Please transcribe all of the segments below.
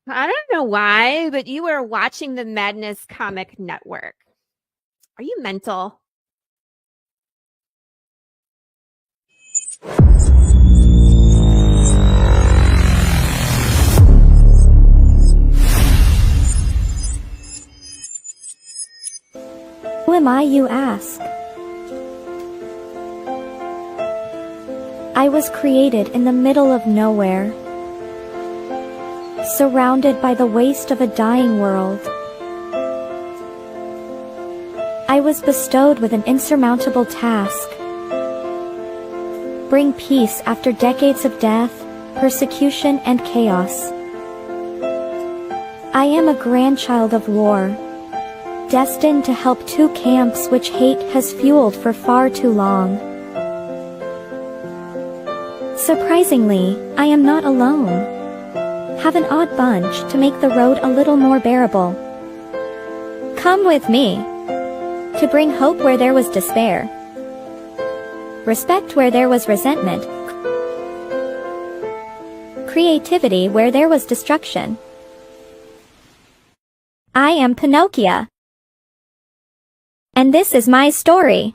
I don't know why, but you are watching the Madness Comic Network. Are you mental? Who am I, you ask? I was created in the middle of nowhere, surrounded by the waste of a dying world. I was bestowed with an insurmountable task: bring peace after decades of death, persecution, and chaos. I am a grandchild of war, destined to help two camps which hate has fueled for far too long. Surprisingly, I am not alone. Have an odd bunch to make the road a little more bearable. Come with me, to bring hope where there was despair, respect where there was resentment, creativity where there was destruction. I am Pinocchio, and this is my story.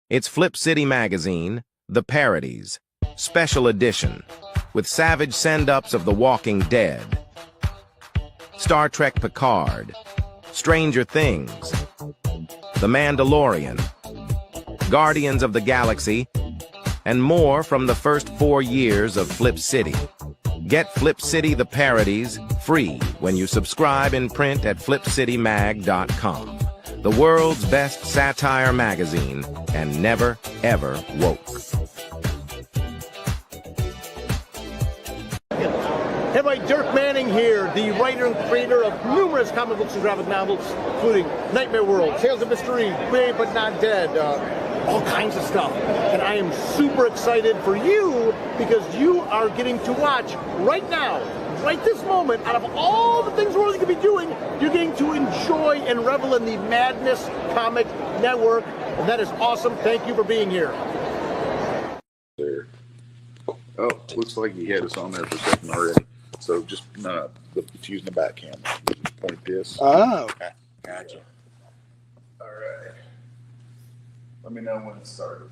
It's Flip City Magazine, The Parodies, Special Edition, with savage send-ups of The Walking Dead, Star Trek Picard, Stranger Things, The Mandalorian, Guardians of the Galaxy, and more from the first 4 years of Flip City. Get Flip City The Parodies free when you subscribe in print at flipcitymag.com. The world's best satire magazine, and never, ever woke. Hey everybody, Dirk Manning here, the writer and creator of numerous comic books and graphic novels, including Nightmare World, Tales of Mystery, Brave But Not Dead, all kinds of stuff. And I am super excited for you because you are getting to watch right now right this moment, out of all the things we're going to be doing, you're getting to enjoy and revel in the Madness Comic Network. And that is awesome. Thank you for being here. There. Oh, looks like he had us on there for a second already. So just it's using the back camera. Point this. Oh. Gotcha. All right. Let me know when it started.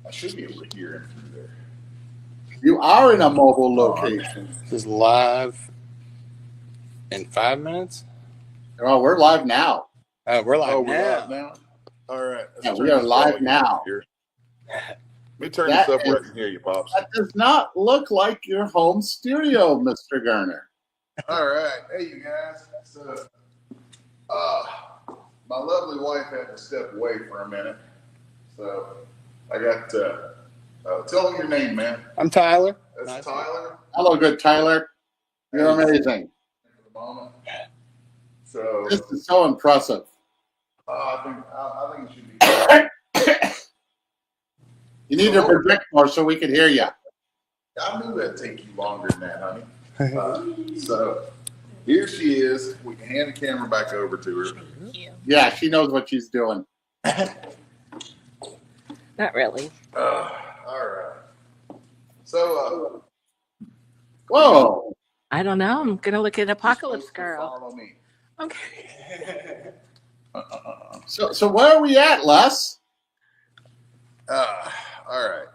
I should be able to hear him through there. You are in a mobile location. This is live in 5 minutes. Oh, we're live now. We're live Oh, now. we're live now? All right. Yeah, we are live now. Here. Let me turn this up where I can hear you, Pops. That does not look like your home studio, Mr. Garner. All right. Hey, you guys. So, my lovely wife had to step away for a minute. So, I got tell them your name, man. I'm Tyler. That's Nice. Tyler. Hello, good Tyler. You're amazing. For the moment. So, This is so impressive. I think it should be. You need to project more so we can hear you. I knew that'd take you longer than that, honey. So here she is. We can hand the camera back over to her. Yeah, she knows what she's doing. Not really. All right. So, Whoa. I don't know. I'm gonna look at Apocalypse Girl. follow me. Okay. So where are we at, Les? All right.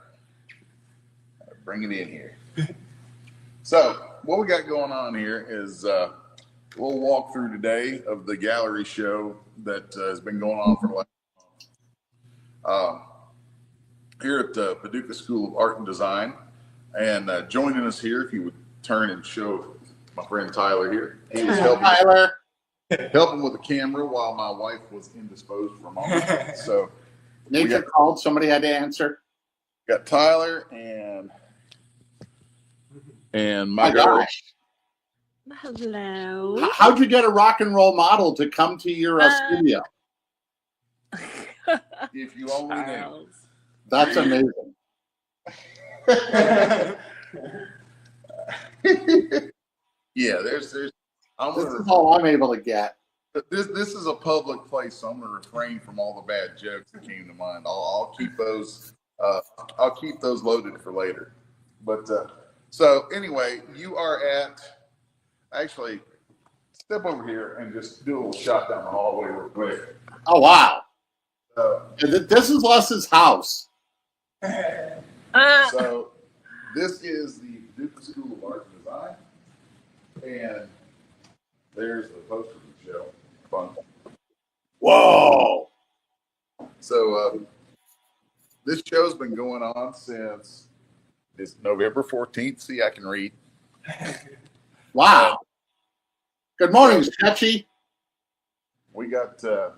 Bring it in here. So what we got going on here is we'll walk through today of the gallery show that has been going on for the last here at the Paducah School of Art and Design. And joining us here, if you would turn and show my friend Tyler here. He was helping with the camera while my wife was indisposed for a moment. So Nature called. Somebody had to answer. got Tyler and my girl. gosh. Hello. How'd you get a rock and roll model to come to your studio? If you only knew. Charles. That's amazing. Yeah, there's I'm This gonna is all I'm able to get. this is a public place, so I'm gonna refrain from all the bad jokes that came to mind. I'll keep those loaded for later. But so anyway, you are at actually step over here and just do a little shot down the hallway real quick. Oh, wow. Uh, This is Les's house. So this is the Paducah School of Art and Design, and there's the poster for the show. Fun. Whoa. So this show's been going on since it's November 14th. See, I can read. Wow. Good morning, Sketchy. We got a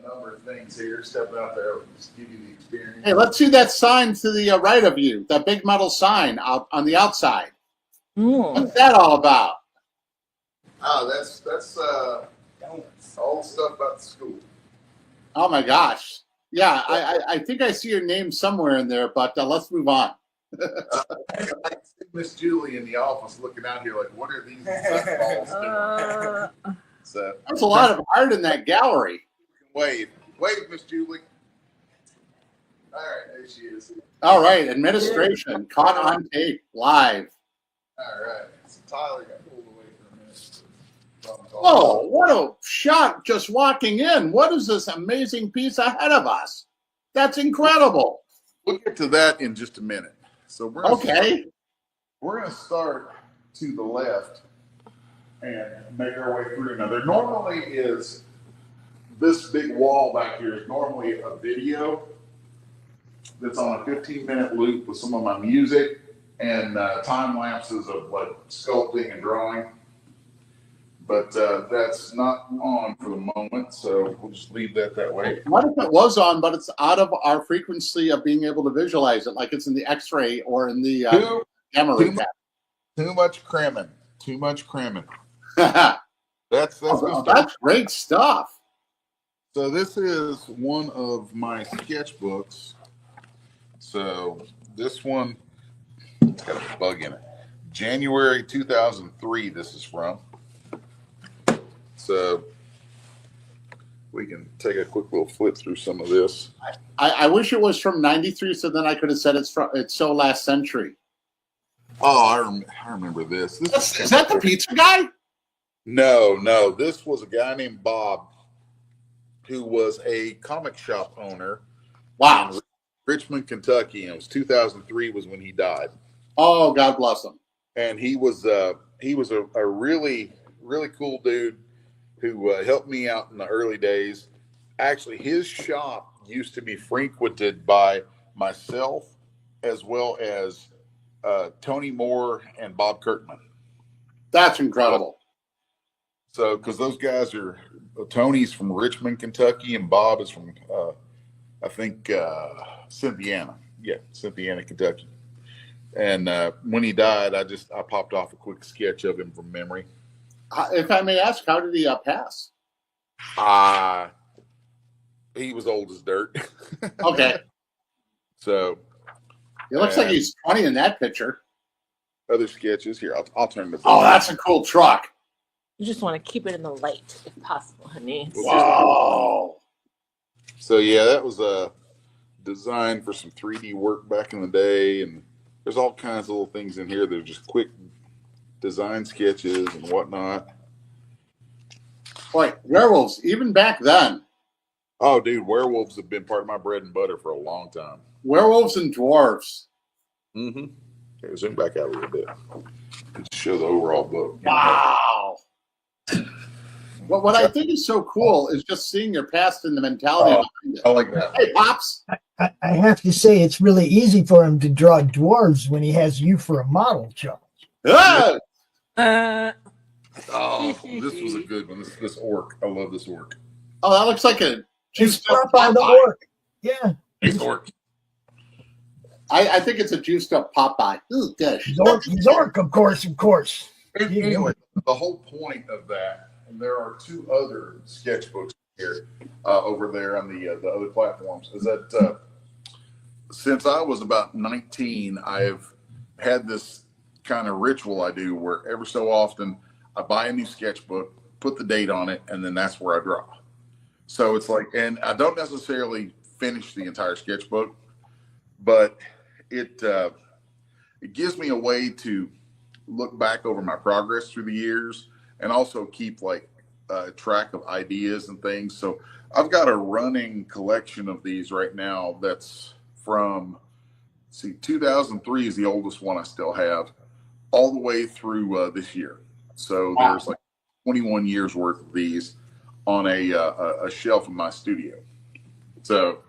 number of things here. Step out there, just give you the experience. Hey, let's see that sign to the right of you, that big metal sign out on the outside. What's that all about? Oh, that's all the stuff about the school. Oh, my gosh. Yeah, I think I see your name somewhere in there, but let's move on. I see Miss Julie in the office looking out here like, what are these balls doing? So There's a lot of art in that gallery. wave, Miss Julie. All right, there she is. All right, administration, caught on tape, live. All right, so Tyler got pulled away for a minute. Oh, what a shot just walking in. What is this amazing piece ahead of us? That's incredible. We'll get to that in just a minute. So we're gonna start to the left and make our way through. Now there normally is this big wall back here is normally a video that's on a 15-minute loop with some of my music and time lapses of like sculpting and drawing. But that's not on for the moment, so we'll just leave that way. What if it was on, but it's out of our frequency of being able to visualize it, like it's in the X-ray or in the gamma ray tap? Too much cramming. Too much cramming. That's That's great stuff. So this is one of my sketchbooks. So this one, it's got a bug in it. January 2003, this is from. So we can take a quick little flip through some of this. I wish it was from 93, so then I could have said it's so last century. Oh, I remember this. Is that the pizza guy? No. This was a guy named Bob who was a comic shop owner. Wow. In Richmond, Kentucky, and it was 2003 was when he died. Oh, God bless him. And he was a really, really cool dude who helped me out in the early days. Actually, his shop used to be frequented by myself as well as Tony Moore and Bob Kirkman. That's incredible. So, because those guys are, Tony's from Richmond, Kentucky, and Bob is from, I think, Cynthiana. Yeah, Cynthiana, Kentucky. And when he died, I popped off a quick sketch of him from memory. If I may ask, how did he pass? He was old as dirt. Okay. So it looks like he's 20 in that picture. Other sketches here. I'll turn this. Oh, that's a cool truck. You just want to keep it in the light if possible, honey. Whoa. So yeah, that was a design for some 3D work back in the day, and there's all kinds of little things in here that are just quick design sketches and whatnot. Boy, werewolves, even back then. Oh, dude, werewolves have been part of my bread and butter for a long time. Werewolves and dwarves. Mm-hmm. Okay, zoom back out a little bit. Just show the overall book. Wow. Well, what I think is so cool is just seeing your past and the mentality behind it. I like that. Hey, Pops. I have to say, it's really easy for him to draw dwarves when he has you for a model, Charles. Ah! Oh, this was a good one. This orc. I love this orc. Oh, that looks like a juiced up Popeye the Popeye. orc. Yeah. It's orc. I think it's a juiced up Popeye. Ooh, gosh. He's orc, of course. Anyway, the whole point of that, and there are two other sketchbooks here over there on the other platforms, is that since I was about 19, I've had this kind of ritual I do where every so often I buy a new sketchbook, put the date on it, and then that's where I draw. So it's like, and I don't necessarily finish the entire sketchbook, but it gives me a way to look back over my progress through the years and also keep like track of ideas and things. So I've got a running collection of these right now that's from, 2003 is the oldest one I still have, all the way through this year. So there's like 21 years worth of these on a shelf in my studio. So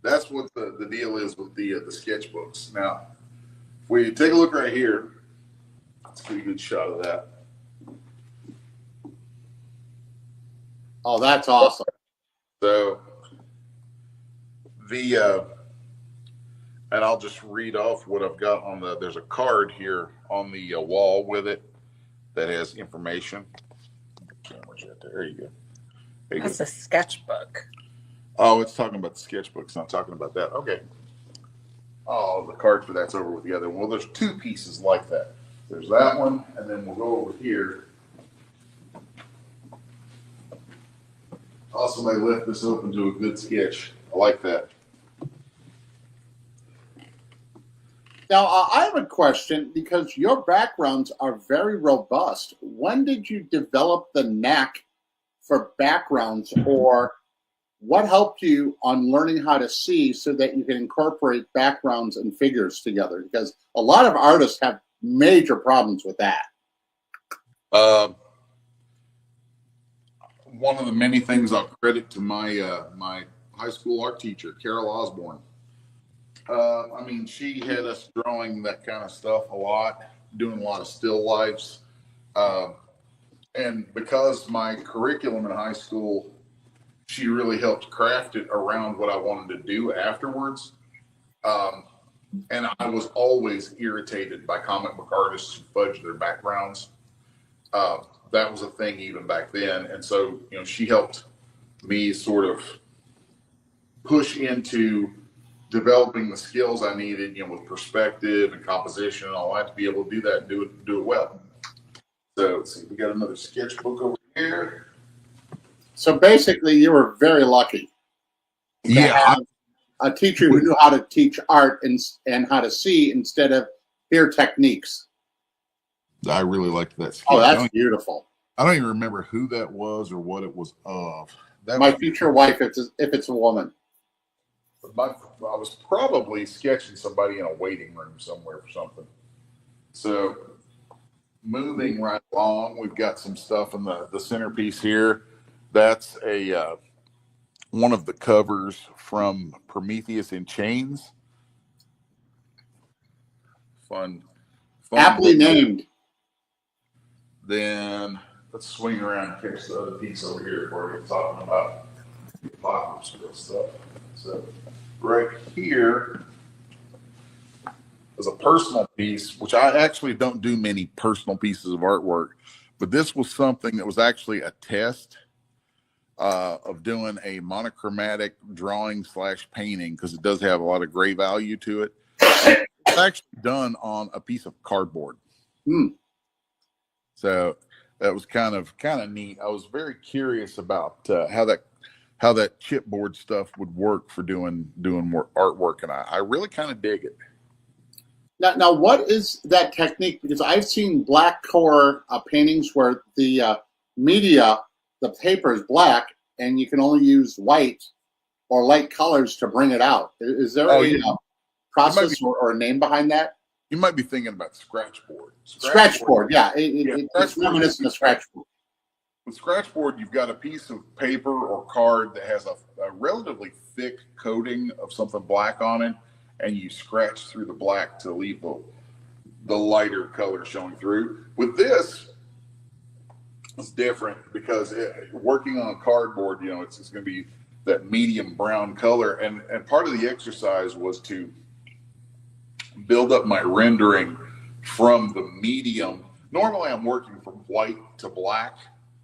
that's what the deal is with the sketchbooks. Now, if we take a look right here, let's get a good shot of that. Oh, that's awesome. So and I'll just read off what I've got on there's a card here on the wall with it that has information. Camera's right there. There you go. That's a sketchbook. Oh, it's talking about the sketchbook. It's not talking about that. Okay. Oh, the card for that's over with the other one. Well, there's two pieces like that. There's that one, and then we'll go over here. Also, they left this open to a good sketch. I like that. Now, I have a question because your backgrounds are very robust. When did you develop the knack for backgrounds, or what helped you on learning how to see so that you can incorporate backgrounds and figures together? Because a lot of artists have major problems with that. One of the many things I'll credit to my my high school art teacher, Carol Osborne. I mean, she had us drawing that kind of stuff a lot, doing a lot of still lifes. And because my curriculum in high school, she really helped craft it around what I wanted to do afterwards. And I was always irritated by comic book artists who fudge their backgrounds. That was a thing even back then. And so, she helped me sort of push into developing the skills I needed, with perspective and composition and all that to be able to do that and do it well. So let's see, we got another sketchbook over here. So basically, you were very lucky to have a teacher who knew how to teach art and how to see instead of hear techniques. I really liked that sketch. Oh, that's beautiful. I don't even remember who that was or what it was of. My future wife, if it's a woman. I was probably sketching somebody in a waiting room somewhere for something. So moving right along, we've got some stuff in the centerpiece here. That's a one of the covers from Prometheus in Chains. Fun Aptly named. Then let's swing around and catch the other piece over here before we get talking about the apocalypse girl stuff. So right here is a personal piece, which I actually don't do many personal pieces of artwork, but this was something that was actually a test of doing a monochromatic drawing / painting, because it does have a lot of gray value to it. It's actually done on a piece of cardboard. So that was kind of neat. I was very curious about how that chipboard stuff would work for doing more artwork, and I really kind of dig it. Now, what is that technique? Because I've seen black core paintings where the media, the paper is black, and you can only use white or light colors to bring it out. Is there a process or a name behind that? You might be thinking about scratchboard. Scratchboard, yeah. It's reminiscent of scratchboard. With scratchboard, you've got a piece of paper or card that has a relatively thick coating of something black on it, and you scratch through the black to leave the lighter color showing through. With this, it's different because working on cardboard, it's going to be that medium brown color, and part of the exercise was to build up my rendering from the medium. Normally, I'm working from white to black,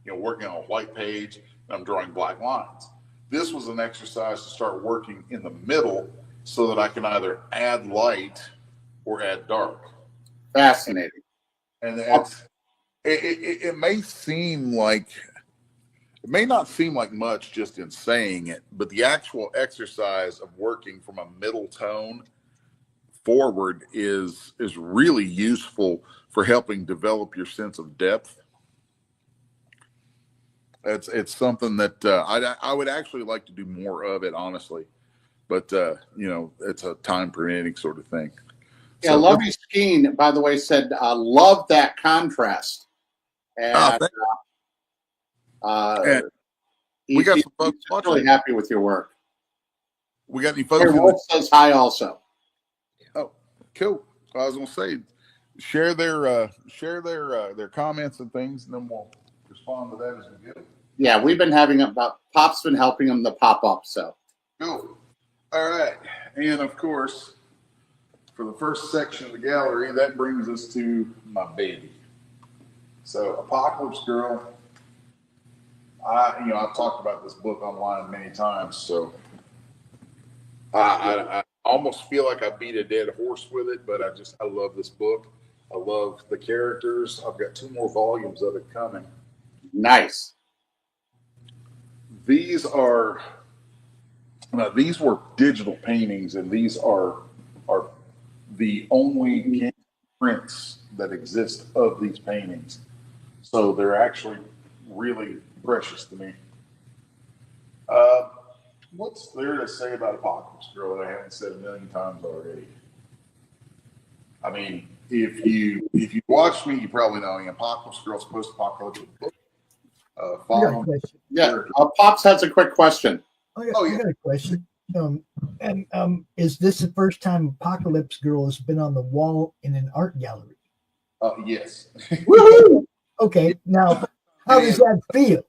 working on a white page, and I'm drawing black lines. This was an exercise to start working in the middle so that I can either add light or add dark. Fascinating. And it may not seem like much just in saying it, but the actual exercise of working from a middle tone forward is really useful for helping develop your sense of depth. It's something that I would actually like to do more of it, honestly, but it's a time permitting sort of thing. Yeah, so, Lovey Skeen, by the way, said love that contrast. And we got some folks watching. Really happy with your work. We got any folks? Wolf says hi also. Oh, cool. I was gonna say, share their comments and things, and then we'll respond to that as we go. Yeah, we've been having Pop's been helping them to pop up. So cool. All right, and of course, for the first section of the gallery, that brings us to my baby. So, Apocalypse Girl. I've talked about this book online many times, so I almost feel like I beat a dead horse with it, but I love this book. I love the characters. I've got 2 more volumes of it coming. Nice. These were digital paintings, and these are the only prints that exist of these paintings. So they're actually really precious to me. What's there to say about Apocalypse Girl that I haven't said a million times already? I mean, if you watch me, you probably know Apocalypse Girl's post-apocalyptic book. Pops has a quick question. I got a question. Is this the first time Apocalypse Girl has been on the wall in an art gallery? Yes. Woohoo! Okay, now how does that feel?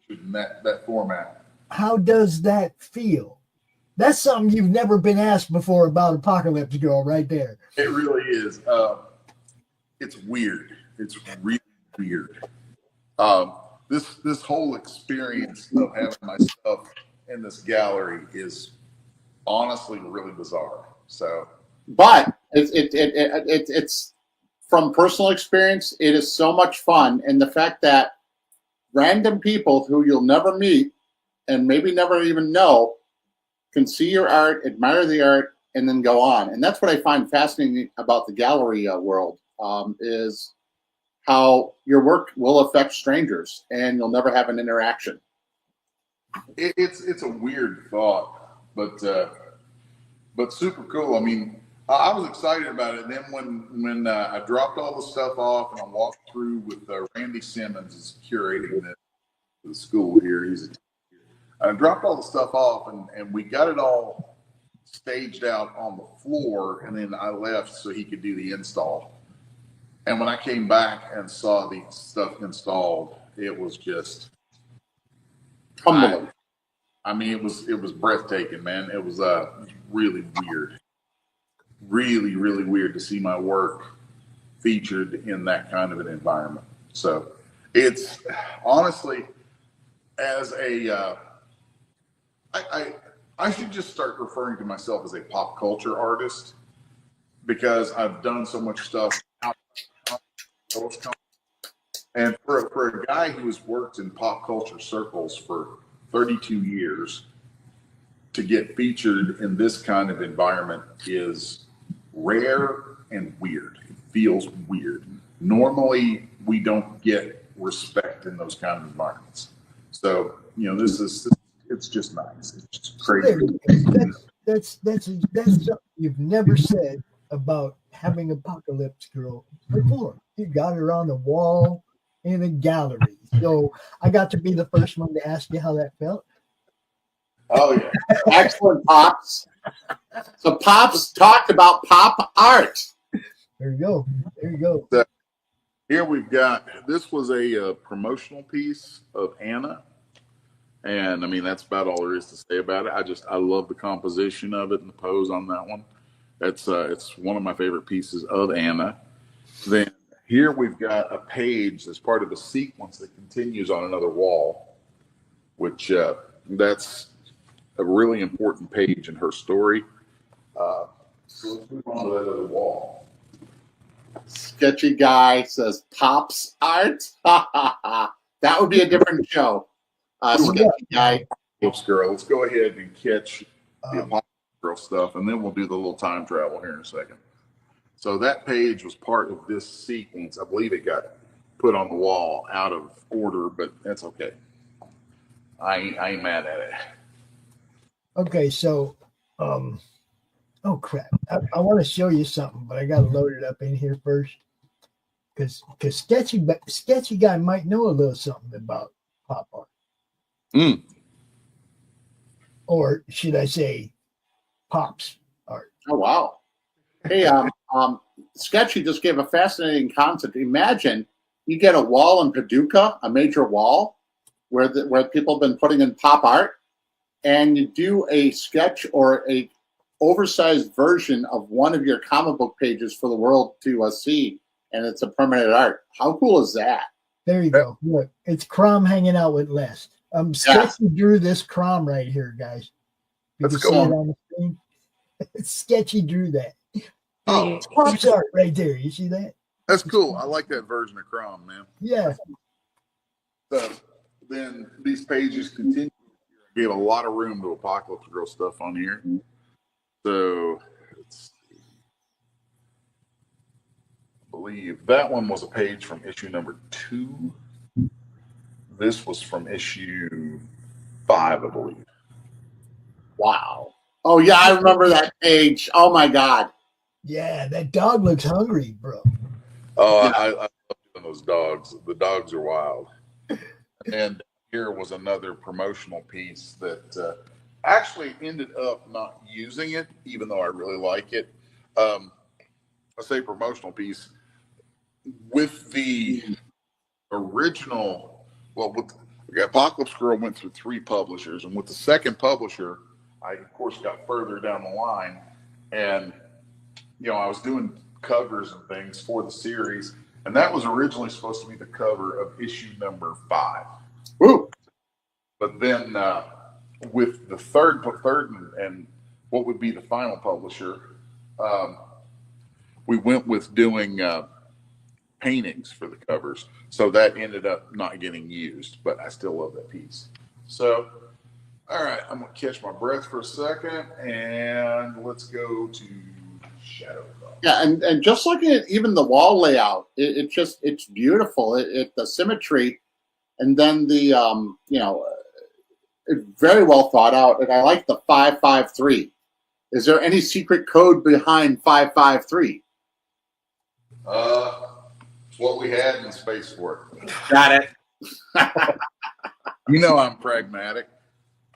In that format. How does that feel? That's something you've never been asked before about Apocalypse Girl, right there. It really is. It's weird. It's really weird. This whole experience of having my stuff in this gallery is honestly really bizarre. So, but it's from personal experience. It is so much fun, and the fact that random people who you'll never meet and maybe never even know can see your art, admire the art, and then go on. And that's what I find fascinating about the gallery world, is how your work will affect strangers and you'll never have an interaction. It's a weird thought, but super cool. I mean, I was excited about it. And then when I dropped all the stuff off and I walked through with Randy Simmons is curating the school here. I dropped all the stuff off and we got it all staged out on the floor, and then I left so he could do the install. And when I came back and saw the stuff installed, it was just humbling. I mean, it was breathtaking, man. It was really weird, really weird to see my work featured in that kind of an environment. So it's honestly, as a I should just start referring to myself as a pop culture artist, because I've done so much stuff out. And for a guy who has worked in pop culture circles for 32 years, to get featured in this kind of environment is rare and weird. It feels weird. Normally, we don't get respect in those kind of environments. So, it's just nice. It's just crazy. That's something you've never said about having Apocalypse Girl before. You got her on the wall in a gallery. So I got to be the first one to ask you how that felt. Oh, yeah. Excellent, Pops. So Pops talked about pop art. There you go. So here we've got, this was a promotional piece of Anna. And I mean, that's about all there is to say about it. I love the composition of it and the pose on that one. It's one of my favorite pieces of Anna. Then here we've got a page that's part of a sequence that continues on another wall, which that's a really important page in her story. So let's move on to that other wall. Sketchy guy says Pops art. That would be a different show. Sketchy guy. Oops, girl. Let's go ahead and catch the Apocalypse Girl stuff, and then we'll do the little time travel here in a second. So that page was part of this sequence. I believe it got put on the wall out of order, but that's okay. I ain't mad at it. Okay, so, oh crap! I want to show you something, but I got to load it up in here first, because sketchy guy might know a little something about pop art. Or should I say, Pops art? Oh wow! Hey, Sketchy just gave a fascinating concept. Imagine you get a wall in Paducah, a major wall, where people have been putting in pop art, and you do a sketch or a oversized version of one of your comic book pages for the world to see, and it's a permanent art. How cool is that? There you go. Look, it's Crom hanging out with Les. Sketchy drew this Crom right here, guys. Let's can go see on. it on the screen. Sketchy drew that. Oh, Pops art right there. You see that? that's cool. I like that version of Crom, man. Yeah. So then these pages continue. I gave a lot of room to Apocalypse Girl stuff on here. So let's see. I believe that one was a page from issue number 2. This was from issue 5, I believe. Wow. Oh yeah, I remember that page. Oh my God. Yeah, that dog looks hungry, bro. Oh, I love doing those dogs. The dogs are wild. And here was another promotional piece that actually ended up not using it, even though I really like it. I say promotional piece with the original. Well, with Apocalypse Girl went through 3 publishers, and with the second publisher, I of course got further down the line, and I was doing covers and things for the series, and that was originally supposed to be the cover of issue number 5. Woo. But then with the third and what would be the final publisher, we went with doing paintings for the covers. So that ended up not getting used, but I still love that piece. So, all right, I'm going to catch my breath for a second, and let's go to Shadow Cross. Yeah, and just looking at even the wall layout, it's beautiful. The symmetry, and then the it's very well thought out. And I like the 553. Is there any secret code behind 553? What we had in Space Force. Got it. You know I'm pragmatic.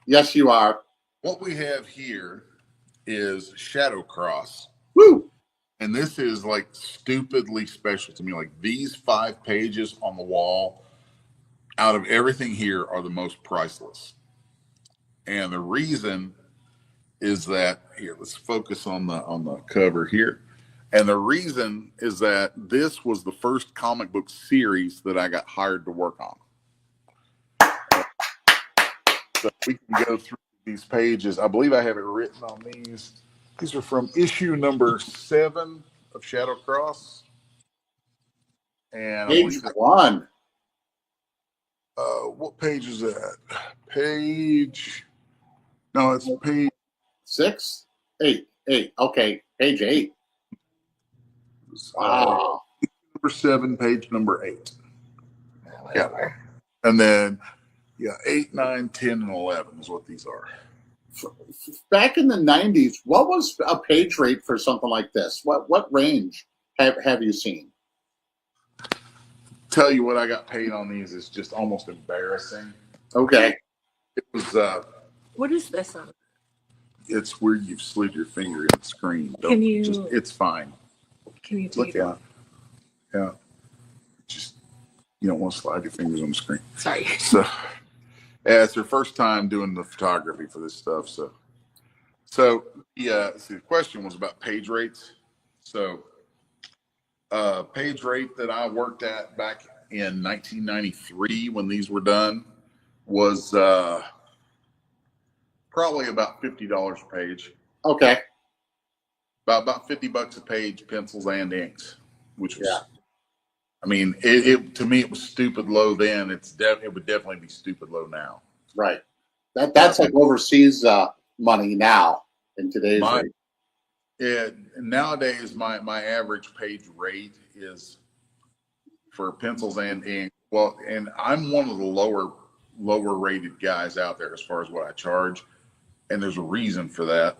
Yes, you are. What we have here is Shadow Cross. Woo! And this is like stupidly special to me. Like these 5 pages on the wall, out of everything here, are the most priceless. And the reason is that here, let's focus on the cover here. And the reason is that this was the first comic book series that I got hired to work on. So we can go through these pages. I believe I have it written on these. These are from issue number 7 of Shadow Cross. And Page 1. What page is that? No, it's page 6? 8. Okay, page 8. Wow. Number 7, page number 8. Yeah. And then, 8, 9, 10, and 11 is what these are. Back in the 90s, what was a page rate for something like this? What range have you seen? Tell you what I got paid on these is just almost embarrassing. Okay. It was What is this on? it's where you slid your finger in the screen. Can you it's fine. Can you Look out. Yeah. Just you don't want to slide your fingers on the screen. Sorry. So it's their first time doing the photography for this stuff. So the question was about page rates. So page rate that I worked at back in 1993 when these were done was probably about $50 a page. Okay. About $50 a page, pencils and inks, which was, I mean, it to me it was stupid low then. It would definitely be stupid low now. Right. That's like overseas money now in today's rate. Nowadays, my average page rate is for pencils and ink. Well, and I'm one of the lower rated guys out there as far as what I charge, and there's a reason for that.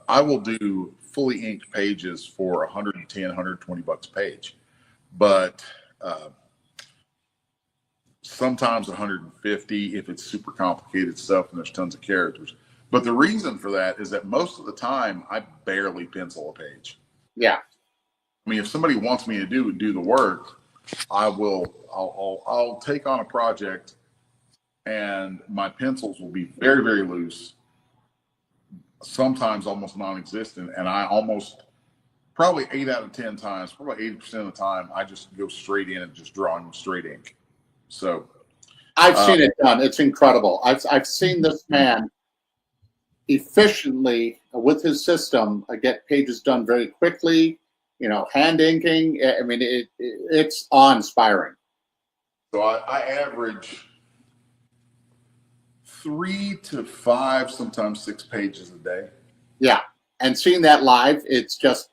I will do fully inked pages for $110, $120 a page, but sometimes $150 if it's super complicated stuff and there's tons of characters. But the reason for that is that most of the time I barely pencil a page. Yeah. I mean, if somebody wants me to do the work, I'll take on a project and my pencils will be very, very loose, sometimes almost non-existent. And I probably 8 out of 10 times, probably 80% of the time, I just go straight in and just draw in straight ink. So I've seen it done. It's incredible. I've seen this man efficiently with his system get pages done very quickly, hand inking. I mean, it's awe-inspiring. So I average 3 to 5, sometimes 6 pages a day. Yeah. And seeing that live, it's just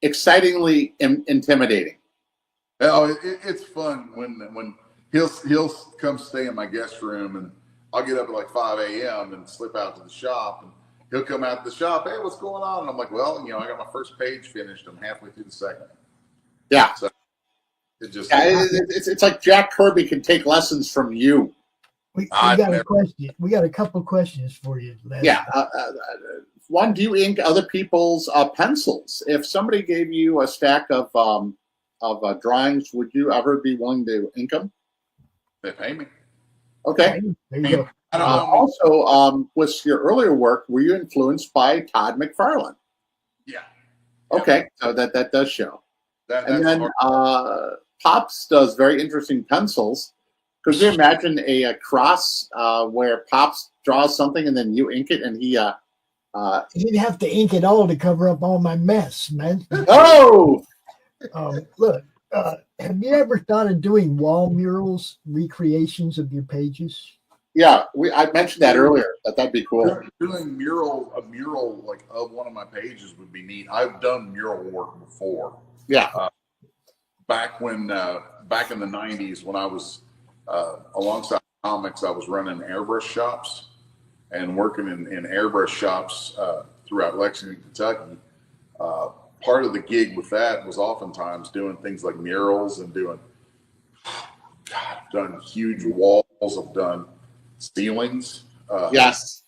excitingly intimidating. Oh, it's fun when he'll come stay in my guest room, and I'll get up at like 5 a.m. and slip out to the shop, and he'll come out to the shop. Hey, what's going on? And I'm like, well, I got my first page finished. I'm halfway through the second. Yeah. So it's like Jack Kirby can take lessons from you. We got a question. We got a couple questions for you, Les. Yeah. One, do you ink other people's pencils? If somebody gave you a stack of drawings, would you ever be willing to ink them? They pay me. Okay. There you go. I don't know. Also, with your earlier work, were you influenced by Todd McFarlane? Yeah. Okay, so that does show. And then Pops does very interesting pencils. Could you imagine a cross where Pops draws something and then you ink it and he You'd have to ink it all to cover up all my mess, man. Oh, Look, have you ever thought of doing wall murals, recreations of your pages? yeah. I mentioned that earlier. That'd be cool. Doing a mural like of one of my pages would be neat. I've done mural work before. Yeah. Back in the '90s, when I was alongside comics, I was running airbrush shops and working in airbrush shops throughout Lexington, Kentucky. Part of the gig with that was oftentimes doing things like murals and I've done huge walls. I've done ceilings. Yes.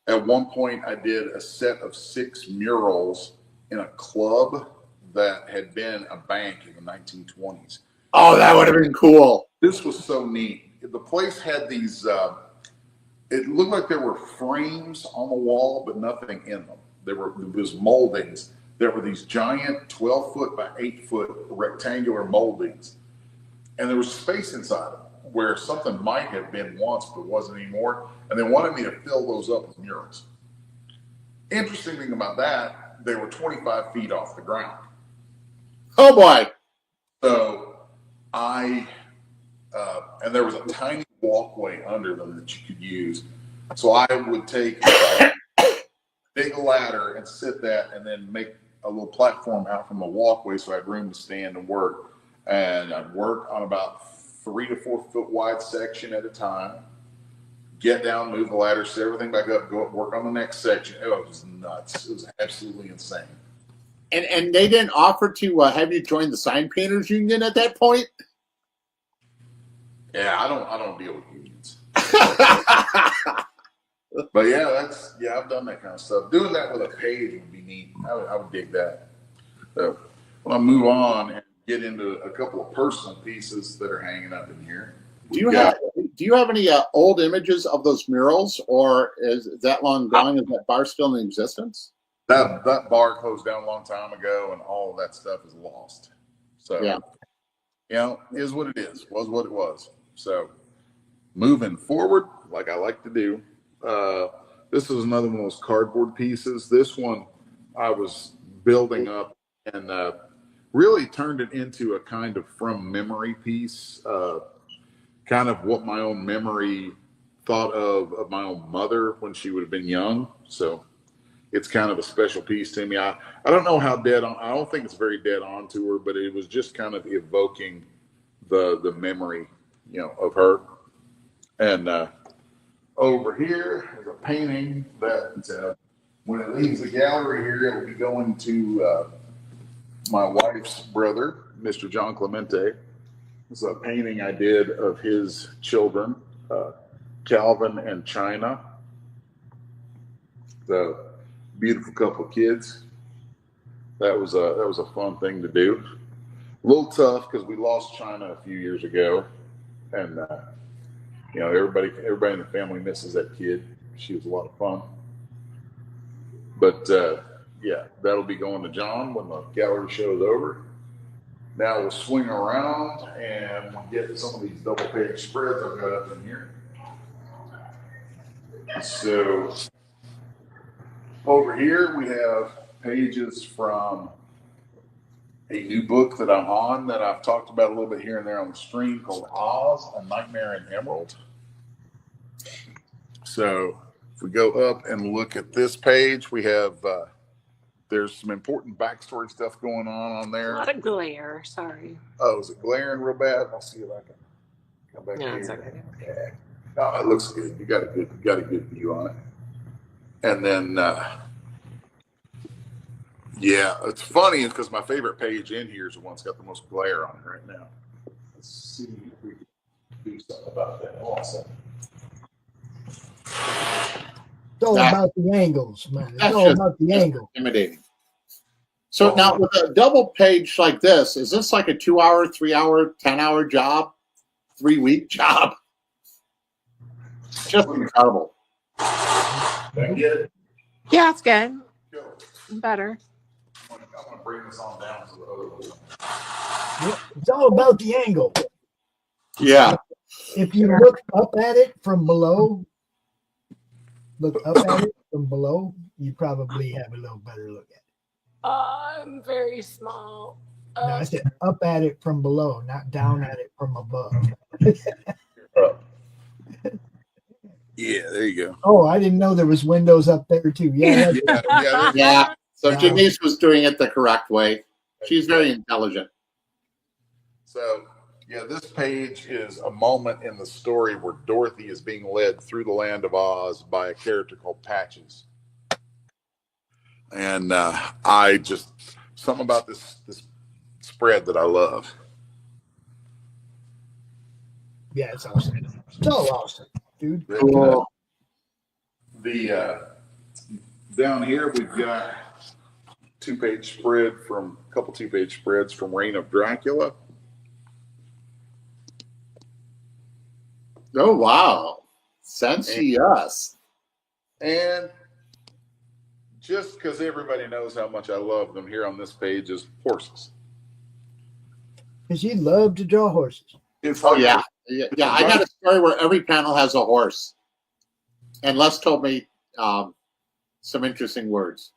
At one point, I did a set of 6 murals in a club that had been a bank in the 1920s. Oh, that would have been cool. This was so neat. The place had these, it looked like there were frames on the wall, but nothing in them. There was moldings. There were these giant 12-foot by 8-foot rectangular moldings. And there was space inside them where something might have been once, but wasn't anymore. And they wanted me to fill those up with murals. Interesting thing about that, they were 25 feet off the ground. Oh boy. So and there was a tiny walkway under them that you could use. So I would take a big ladder and sit that and then make a little platform out from the walkway so I had room to stand and work. And I'd work on about 3 to 4 foot wide section at a time. Get down, move the ladder, set everything back up, go up, work on the next section. It was nuts. It was absolutely insane. And they didn't offer to have you join the sign painters union at that point? Yeah, I don't deal with unions. But yeah, I've done that kind of stuff. Doing that with a page would be neat. I would dig that. So when I move on and get into a couple of personal pieces that are hanging up in here. Do you have any old images of those murals, or is that long gone? Is that bar still in existence? That bar closed down a long time ago, and all of that stuff is lost. So yeah, is what it is. Was what it was. So moving forward, like I like to do. This is another one of those cardboard pieces. This one I was building up and really turned it into a kind of from memory piece. Kind of what my own memory thought of my own mother when she would have been young. So it's kind of a special piece to me. I don't know how dead on, I don't think it's very dead on to her, but it was just kind of evoking the memory, of her. And over here is a painting that when it leaves the gallery here, it will be going to my wife's brother, Mr. John Clemente. It's a painting I did of his children, Calvin and China. The beautiful couple of kids. That was a fun thing to do. A little tough because we lost China a few years ago, and everybody in the family misses that kid. She was a lot of fun. But that'll be going to John when the gallery show is over. Now we'll swing around and get some of these double page spreads I've got up in here. So over here we have pages from a new book that I'm on that I've talked about a little bit here and there on the stream called Oz, A Nightmare in Emerald. So if we go up and look at this page, we have there's some important backstory stuff going on there. A lot of glare, sorry. Oh, is it glaring real bad? I'll see if I can come back here. It's okay. Yeah. No, it looks good. You got a good view on it. And then it's funny because my favorite page in here is the one that's got the most glare on it right now. Let's see if we can do something about that. Also. It's all about the angles, man. It's all about the angle. Intimidating. So now with a double page like this, is this like a 2-hour, 3-hour, 10-hour job, 3-week job? Just incredible. Did I get it? Yeah, it's good. Go. Better. I'm going to bring this on down to the other one. It's all about the angle. Yeah. If you look up at it from below, look up at it, from below, you probably have a little better look at it. I'm very small. No, I said up at it from below, not down at it from above. Yeah, there you go. Oh, I didn't know there was windows up there too. Yeah, that's, Yeah. So Wow. Janice was doing it the correct way. She's very intelligent. So, yeah, this page is a moment in the story where Dorothy is being led through the land of Oz by a character called Patches. And I just, something about this spread that I love. yeah, it's awesome. So awesome, dude. Cool. The down here we've got two-page spreads from Reign of Dracula. Oh, wow. Sensi us. And just because everybody knows how much I love them, here on this page is horses. Because you love to draw horses. Oh, yeah. Yeah, I got a story where every panel has a horse. And Les told me some interesting words.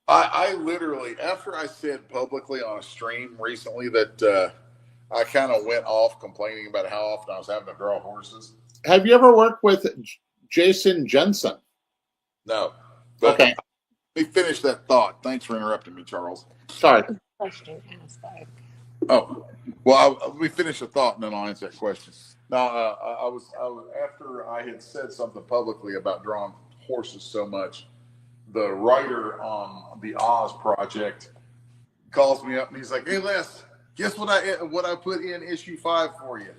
I literally, after I said publicly on a stream recently that I kind of went off complaining about how often I was having to draw horses. Have you ever worked with Jason Jensen? No. But Okay. let me finish that thought. Thanks for interrupting me, Charles. Sorry. Question asked by. Oh, well, let me finish the thought and then I'll answer that question. Now, I was after I had said something publicly about drawing horses so much, the writer on the Oz project calls me up and he's like, "Hey, Les, guess what I put in issue 5 for you?"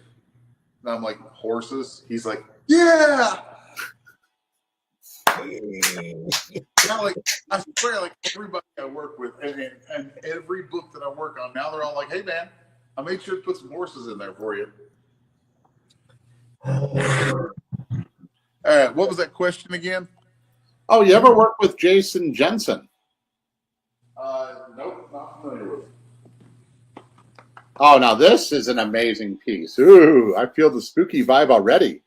And I'm like, "Horses?" He's like, "Yeah." Like, I swear, like everybody I work with and every book that I work on now, they're all like, "Hey, man, I made sure to put some horses in there for you." All right, what was that question again? Oh, you ever worked with Jason Jensen? Nope, not familiar with it. Oh, now this is an amazing piece. Ooh, I feel the spooky vibe already.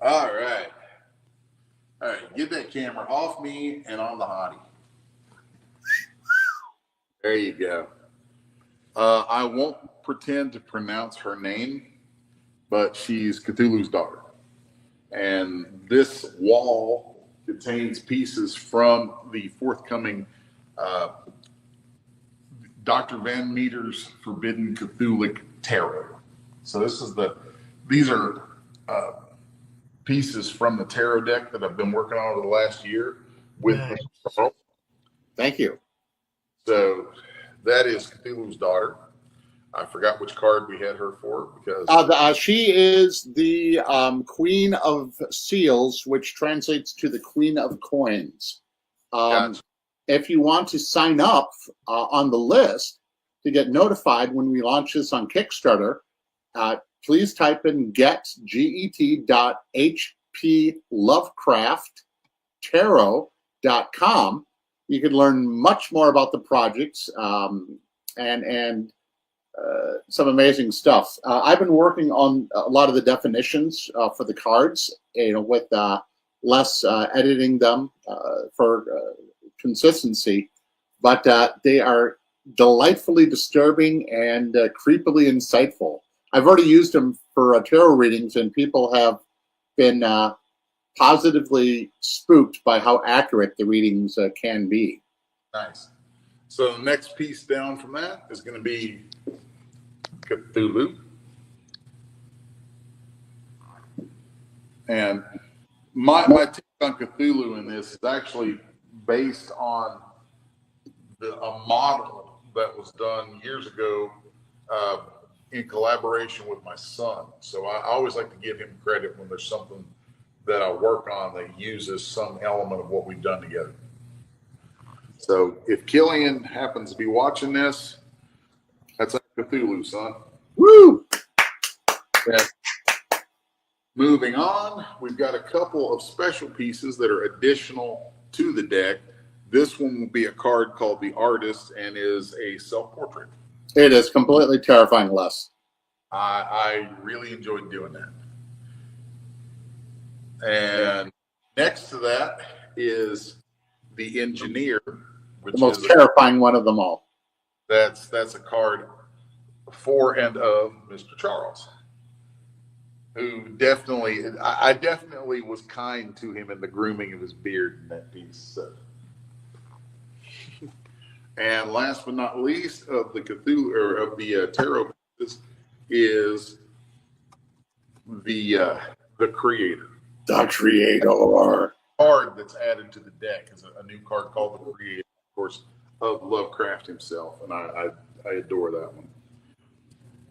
All right. All right, get that camera off me and on the hottie. There you go. I won't pretend to pronounce her name, but she's Cthulhu's daughter. And this wall contains pieces from the forthcoming Dr. Van Meter's Forbidden Cthulhic Tarot. So these are pieces from the tarot deck that I've been working on over the last year with Carl. Thank you. So that is Cthulhu's daughter. I forgot which card we had her for because she is the Queen of Seals, which translates to the Queen of Coins. Gotcha. If you want to sign up on the list to get notified when we launch this on Kickstarter, please type in get.hplovecrafttarot.com. You can learn much more about the projects and some amazing stuff. I've been working on a lot of the definitions for the cards, with less editing them for consistency, but they are delightfully disturbing and creepily insightful. I've already used them for tarot readings, and people have been positively spooked by how accurate the readings can be. Nice. So the next piece down from that is going to be Cthulhu. And my take on Cthulhu in this is actually based on a model that was done years ago in collaboration with my son. So I always like to give him credit when there's something that I work on that uses some element of what we've done together. So if Killian happens to be watching this, that's like Cthulhu, son. Woo! Yeah. Moving on, we've got a couple of special pieces that are additional to the deck. This one will be a card called The Artist and is a self-portrait. It is completely terrifying, Les. I really enjoyed doing that. And next to that is the Engineer, which The most is terrifying one of them all. that's a card for and of Mr. Charles, who definitely, I definitely was kind to him in the grooming of his beard in that piece. So. And last but not least, of the Cthulhu or of the tarot pieces is the Creator. The Creator. Card that's added to the deck is a new card called the Creator, of course, of Lovecraft himself, and I adore that one.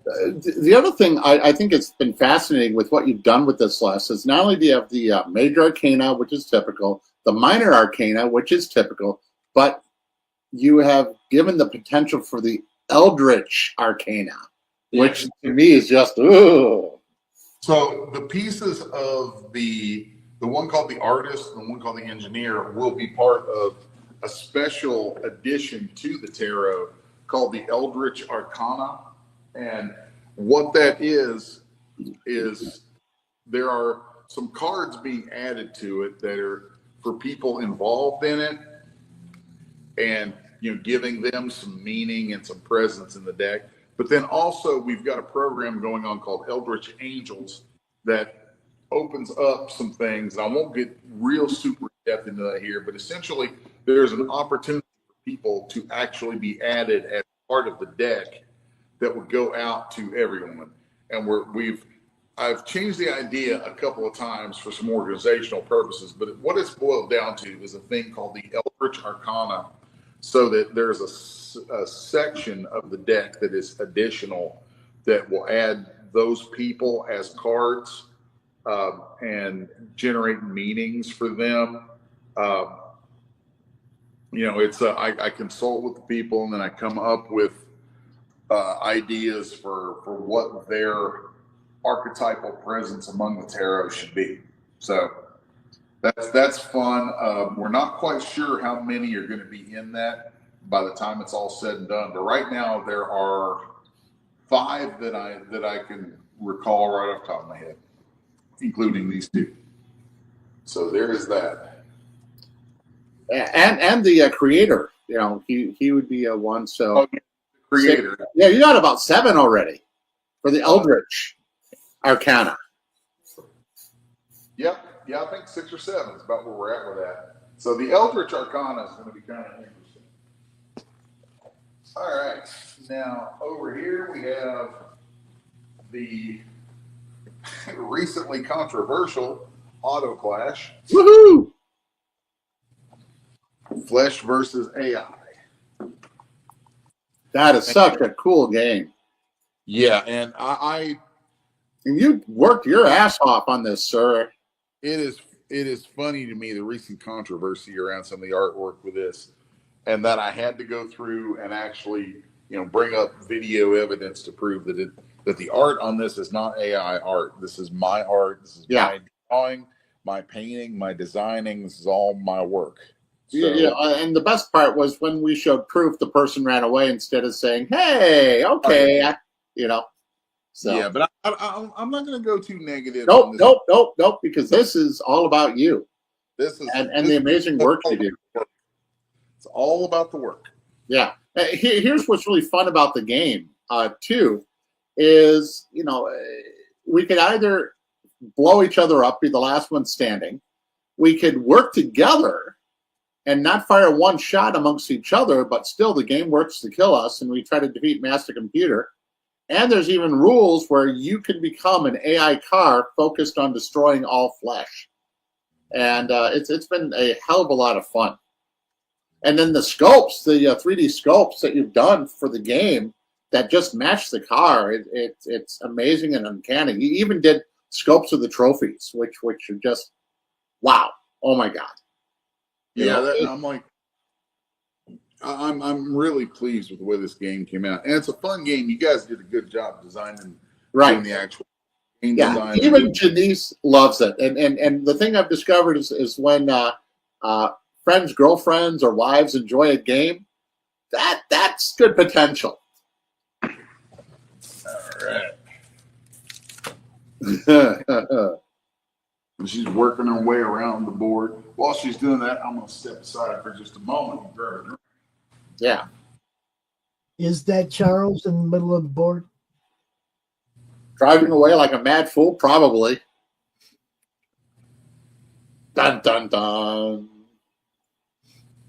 The other thing I think it's been fascinating with what you've done with this list is not only do you have the Major Arcana, which is typical, the Minor Arcana, which is typical, but you have given the potential for the Eldritch Arcana, which to me is just, ooh. So the pieces of the one called the Artist and the one called the Engineer will be part of a special addition to the tarot called the Eldritch Arcana. And what that is there are some cards being added to it that are for people involved in it, and giving them some meaning and some presence in the deck. But then also we've got a program going on called Eldritch Angels that opens up some things. I won't get real super depth into that here, but essentially there's an opportunity for people to actually be added as part of the deck that would go out to everyone. And I've changed the idea a couple of times for some organizational purposes, but what it's boiled down to is a thing called the Eldritch Arcana, so that there's a section of the deck that is additional that will add those people as cards and generate meanings for them. It's I consult with the people, and then I come up with ideas for what their archetypal presence among the tarot should be. So that's fun. We're not quite sure how many are going to be in that by the time it's all said and done. But right now there are 5 that I can recall right off the top of my head, including these 2. So there is that. And the Creator, he would be a one. So Creator. Yeah, you got about 7 already for the Eldritch Arcana. Yep. Yeah, I think 6 or 7 is about where we're at with that. So the Eldritch Arcana is going to be kind of interesting. All right. Now, over here we have the recently controversial Auto Clash. Woohoo! Flesh versus AI. That is such a cool game. Yeah, and And you worked your ass off on this, sir. It is funny to me, the recent controversy around some of the artwork with this, and that I had to go through and actually bring up video evidence to prove that the art on this is not AI art. This is my art. This is my drawing, my painting, my designing. This is all my work. So, and the best part was when we showed proof, the person ran away instead of saying, "Hey, okay," So yeah, but I'm not going to go too negative. Nope, because this is all about you. This is the amazing work you do. It's all about the work. Yeah. Here's what's really fun about the game, too, is we could either blow each other up, be the last one standing. We could work together and not fire one shot amongst each other, but still the game works to kill us, and we try to defeat Master Computer. And there's even rules where you can become an AI car focused on destroying all flesh. And it's been a hell of a lot of fun. And then the sculpts, the 3D sculpts that you've done for the game that just match the car, it's amazing and uncanny. You even did sculpts of the trophies, which are just, wow. Oh, my God. I'm really pleased with the way this game came out, and it's a fun game. You guys did a good job designing doing the actual game design. Even Janice loves it, and the thing I've discovered is when friends, girlfriends, or wives enjoy a game, that's good potential. All right. And she's working her way around the board. While she's doing that, I'm going to step aside for just a moment and grab a drink. Yeah. Is that Charles in the middle of the board? Driving away like a mad fool, probably. Dun, dun, dun.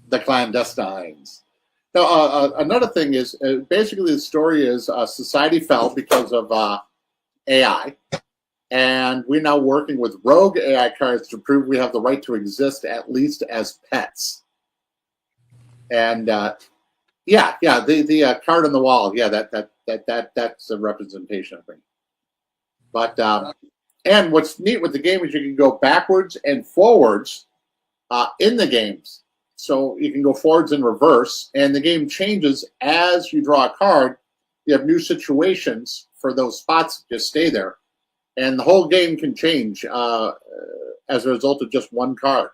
The clandestines. Now, another thing is, basically the story is society fell because of AI. And we're now working with rogue AI cards to prove we have the right to exist, at least as pets. And the card on the wall, that's a representation of me. But and what's neat with the game is you can go backwards and forwards in the games. So you can go forwards and reverse, and the game changes as you draw a card. You have new situations for those spots that just stay there. And the whole game can change as a result of just one card.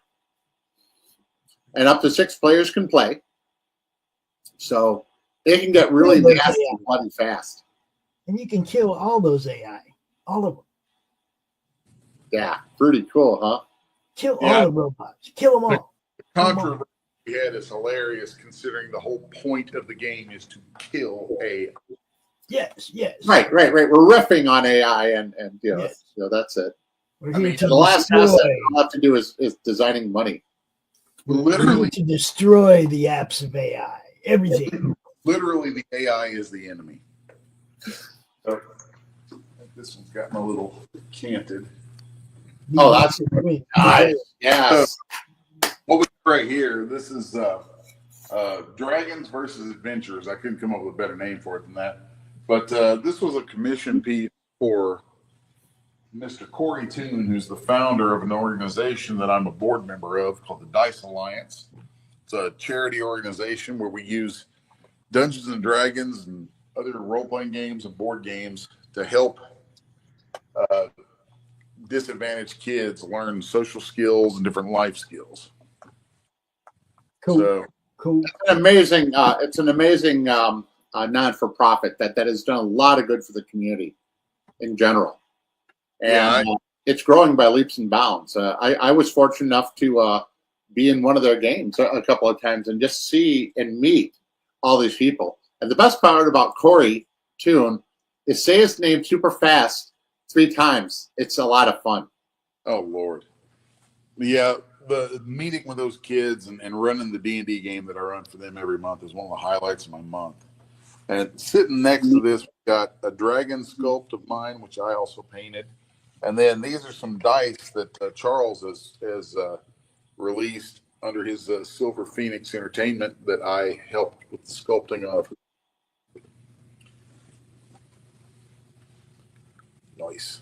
And up to 6 players can play. So they can get really nasty and bloody fast. And you can kill all those AI. All of them. Yeah, pretty cool, huh? Kill all the robots. Kill them all. The controversy we had is hilarious, considering the whole point of the game is to kill AI. Yes. Right. We're riffing on AI, and yes. That's it. The last asset all I have to do is designing money. Literally to destroy the apps of AI. Everything. Literally, the AI is the enemy. So, this one's got my little canted. Oh, that's nice. Yes. What we got right here, this is Dragons versus Adventures. I couldn't come up with a better name for it than that. But this was a commission piece for Mr. Corey Toon, who's the founder of an organization that I'm a board member of called the Dice Alliance. It's a charity organization where we use Dungeons and Dragons and other role-playing games and board games to help disadvantaged kids learn social skills and different life skills. Cool. So, cool. It's an amazing non-for-profit that has done a lot of good for the community in general. And it's growing by leaps and bounds. I was fortunate enough to be in one of their games a couple of times and just see and meet all these people. And the best part about Corey Toon is say his name super fast 3 times. It's a lot of fun. Oh, Lord. Yeah, the meeting with those kids and running the D&D game that I run for them every month is one of the highlights of my month. And sitting next to this, we've got a dragon sculpt of mine, which I also painted. And then these are some dice that Charles has released under his Silver Phoenix Entertainment that I helped with the sculpting of. Nice.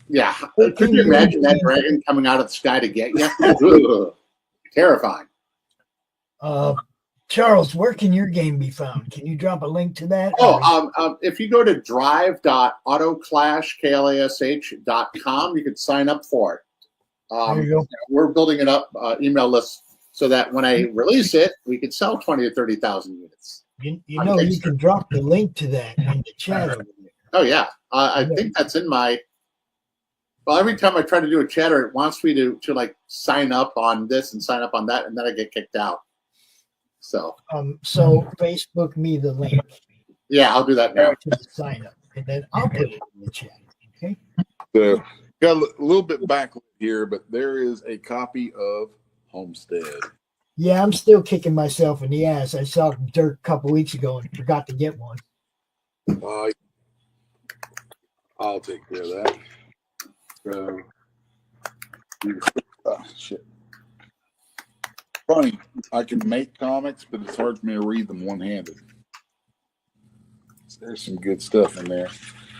Yeah. Could you imagine that dragon coming out of the sky to get you? Terrifying. Charles, where can your game be found? Can you drop a link to that? If you go to drive.autoclash.com, you can sign up for it. There you go. We're building it up, email list, so that when I release it, we could sell 20 to 30,000 units. You can drop the link to that in the chat over there. Oh, yeah. I think that's in my... Well, every time I try to do a chatter, it wants me to like sign up on this and sign up on that, and then I get kicked out. So Facebook me the link. Yeah, I'll do that now. To the sign up, and then I'll put it in the chat. Okay. So got a little bit backlit here, but there is a copy of Homestead. Yeah, I'm still kicking myself in the ass. I saw Dirk a couple weeks ago and forgot to get one. I'll take care of that. Shit. Funny, I can make comics, but it's hard for me to read them one-handed. There's some good stuff in there.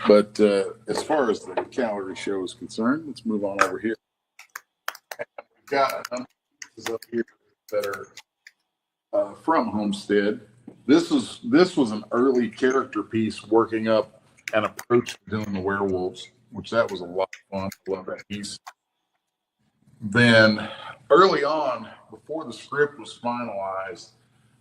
But as far as the calorie show is concerned, let's move on over here. We've got a number of pieces up here that are from Homestead. This was an early character piece working up an approach to doing the werewolves, which that was a lot of fun. I love that piece. Then early on, before the script was finalized,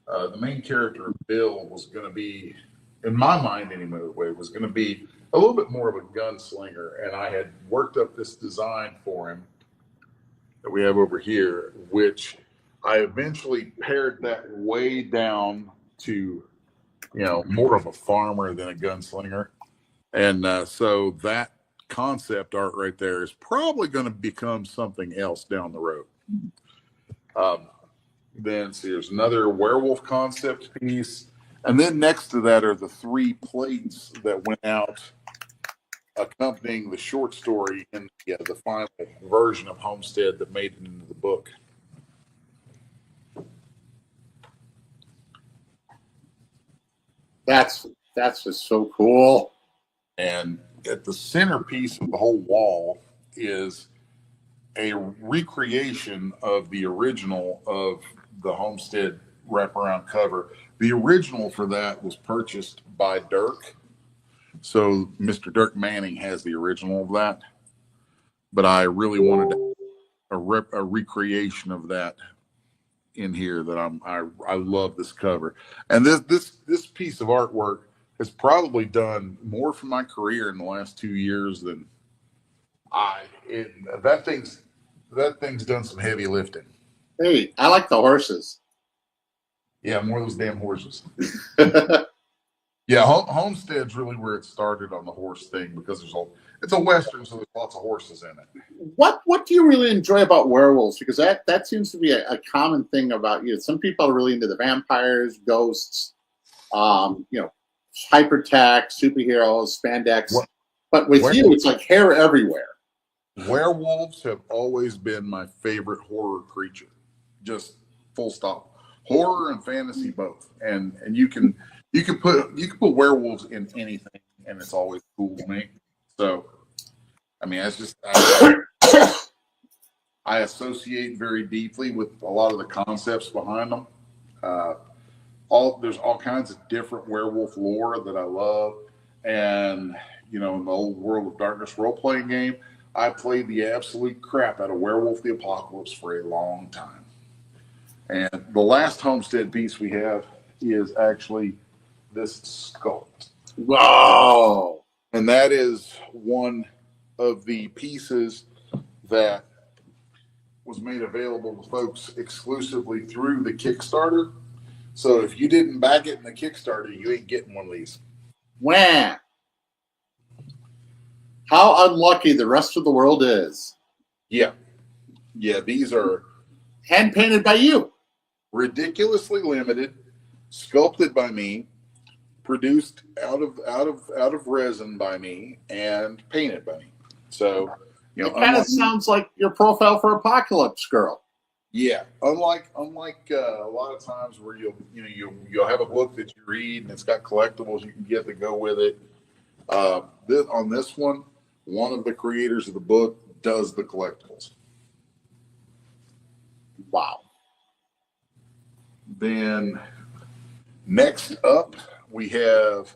the main character, Bill, was going to be, in my mind anyway, was going to be a little bit more of a gunslinger, and I had worked up this design for him that we have over here, which I eventually pared that way down to, more of a farmer than a gunslinger. And so that concept art right there is probably going to become something else down the road. Then see, there's another werewolf concept piece. And then next to that are the 3 plates that went out accompanying the short story in the final version of Homestead that made it into the book. That's just so cool. And at the centerpiece of the whole wall is a recreation of the original of the Homestead wraparound cover. The original for that was purchased by Dirk. So Mr. Dirk Manning has the original of that. But I really wanted a recreation of that in here that I love this cover. And this piece of artwork has probably done more for my career in the last 2 years than that thing's done some heavy lifting. Hey, I like the horses. Yeah, more of those damn horses. Yeah, Homestead's really where it started on the horse thing because it's a Western, so there's lots of horses in it. What do you really enjoy about werewolves? Because that seems to be a common thing about you. Some people are really into the vampires, ghosts, hypertech, superheroes, spandex. But with you, it's like hair everywhere. Werewolves have always been my favorite horror creature. Just full stop. Horror and fantasy both. And you can put werewolves in anything, and it's always cool to me. So, I mean, that's just I associate very deeply with a lot of the concepts behind them. There's all kinds of different werewolf lore that I love, and in the old World of Darkness role-playing game, I played the absolute crap out of Werewolf the Apocalypse for a long time. And the last Homestead piece we have is actually this sculpt. Wow. And that is one of the pieces that was made available to folks exclusively through the Kickstarter. So if you didn't back it in the Kickstarter, you ain't getting one of these. Wham! How unlucky the rest of the world is. Yeah, these are hand painted by you. Ridiculously limited, sculpted by me, produced out of resin by me, and painted by me. So, it kind of sounds like your profile for Apocalypse Girl. Yeah, unlike a lot of times where you'll have a book that you read and it's got collectibles you can get to go with it. On this one of the creators of the book does the collectibles. Wow. Then next up, we have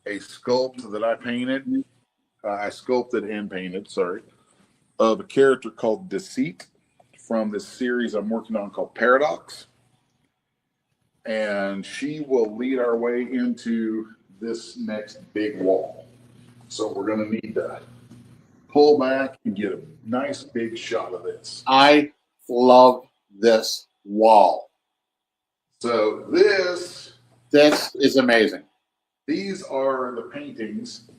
a sculpt that I painted. I sculpted and painted, of a character called Deceit from this series I'm working on called Paradox. And she will lead our way into this next big wall. So we're going to need to pull back and get a nice big shot of this. I love this wall. So this is amazing. These are the paintings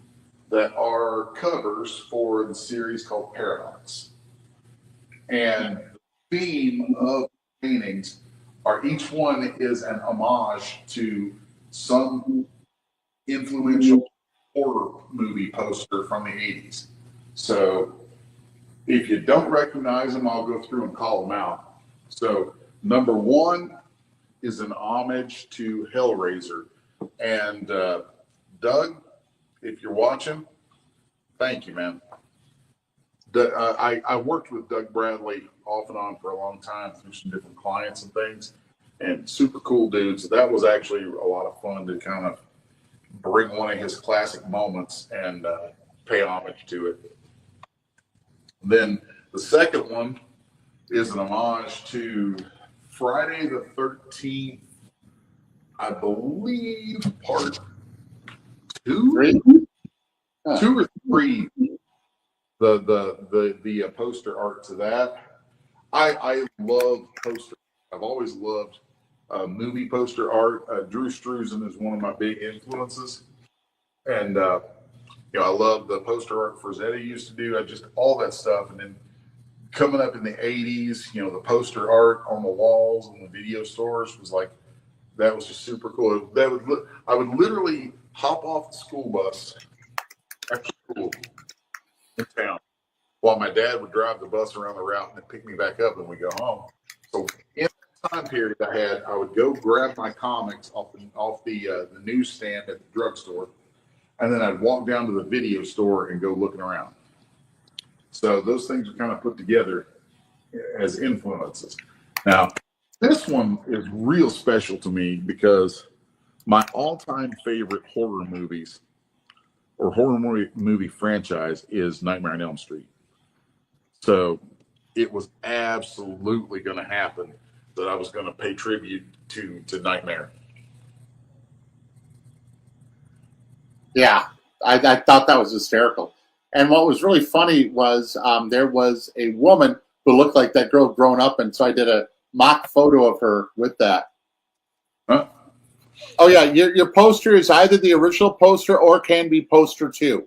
that are covers for the series called Paradox. And the theme of the paintings are each one is an homage to some influential horror movie poster from the 80s. So if you don't recognize them, I'll go through and call them out. So number one is an homage to Hellraiser. And Doug, if you're watching, thank you, man. I worked with Doug Bradley off and on for a long time through some different clients and things, and super cool dude. So that was actually a lot of fun to kind of bring one of his classic moments and pay homage to it. Then the second one is an homage to Friday the 13th, I believe, part 2. 2 or 3 the poster art to that. I love poster. I've always loved movie poster art. Drew Struzan is one of my big influences, and I love the poster art Frazetta used to do. I just all that stuff, and then coming up in the '80s, the poster art on the walls in the video stores was like that was just super cool. I would literally hop off the school bus after school in town, while my dad would drive the bus around the route and then pick me back up and we go home. So in that time period I would go grab my comics off the newsstand at the drugstore, and then I'd walk down to the video store and go looking around. So those things are kind of put together as influences. Now, this one is real special to me because my all-time favorite horror movies or horror movie franchise is Nightmare on Elm Street. So it was absolutely going to happen that I was going to pay tribute to Nightmare. Yeah, I thought that was hysterical. And what was really funny was there was a woman who looked like that girl grown up, and so I did a mock photo of her with that. Huh? Oh yeah, your poster is either the original poster or can be poster 2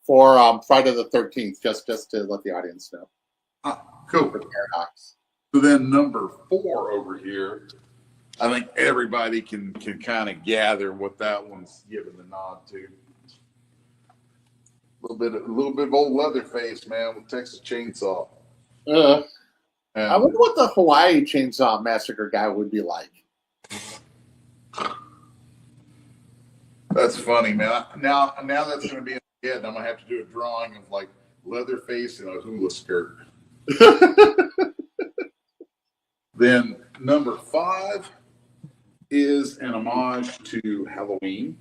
for Friday the 13th. Just to let the audience know. Cool. For Paradox. So then number 4 over here, I think everybody can kind of gather what that one's giving the nod to. A little bit of old Leatherface, man, with Texas Chainsaw. I wonder what the Hawaii Chainsaw Massacre guy would be like. That's funny, man. Now that's going to be in my head. I'm going to have to do a drawing of like Leatherface in a hula skirt. Then number 5 is an homage to Halloween.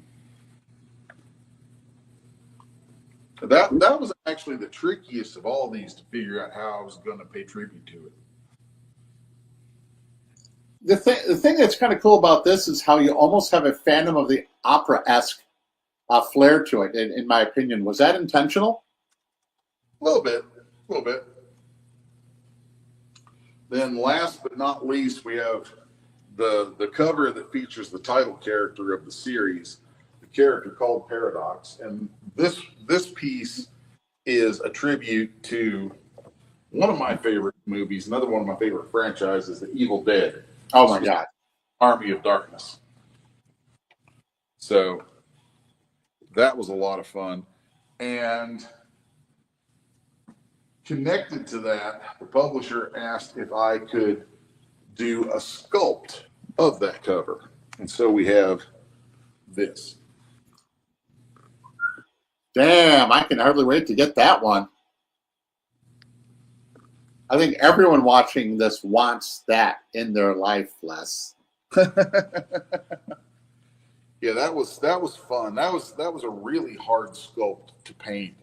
That was actually the trickiest of all these to figure out how I was going to pay tribute to it. The thing that's kind of cool about this is how you almost have a Phantom of the Opera-esque flair to it, in my opinion. Was that intentional? A little bit. Then last but not least, we have the cover that features the title character of the series, the character called Paradox. And this piece is a tribute to one of my favorite movies, another one of my favorite franchises, The Evil Dead. Oh my God. Army of Darkness. So that was a lot of fun. And connected to that, the publisher asked if I could do a sculpt of that cover. And so we have this. Damn, I can hardly wait to get that one. I think everyone watching this wants that in their life, Les. Yeah, that was fun. That was a really hard sculpt to paint.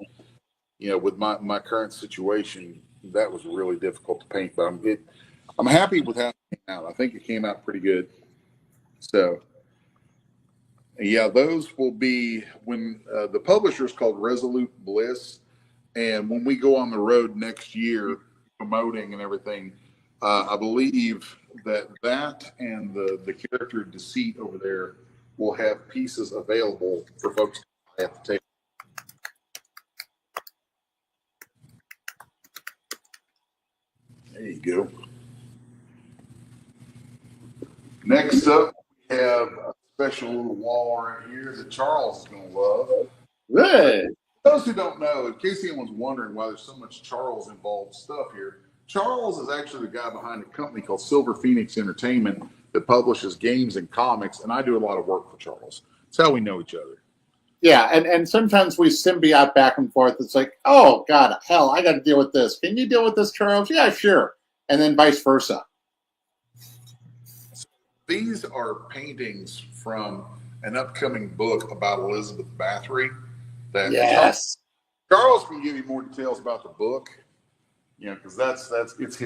With my current situation, that was really difficult to paint. But I'm happy with how it came out. I think it came out pretty good. So, yeah, those will be when the publisher is called Resolute Bliss, and when we go on the road next year promoting and everything, I believe that and the character Deceit over there will have pieces available for folks to buy at the table. There you go. Next up, we have a special little wall right here that Charles is going to love. Good. For those who don't know, in case anyone's wondering why there's so much Charles involved stuff here, Charles is actually the guy behind a company called Silver Phoenix Entertainment that publishes games and comics, and I do a lot of work for Charles. That's how we know each other. Yeah, and sometimes we symbiote back and forth. It's like, oh, God, hell, I got to deal with this. Can you deal with this, Charles? Yeah, sure. And then vice versa. These are paintings from an upcoming book about Elizabeth Bathory. Yes. Charles can give you more details about the book, because it's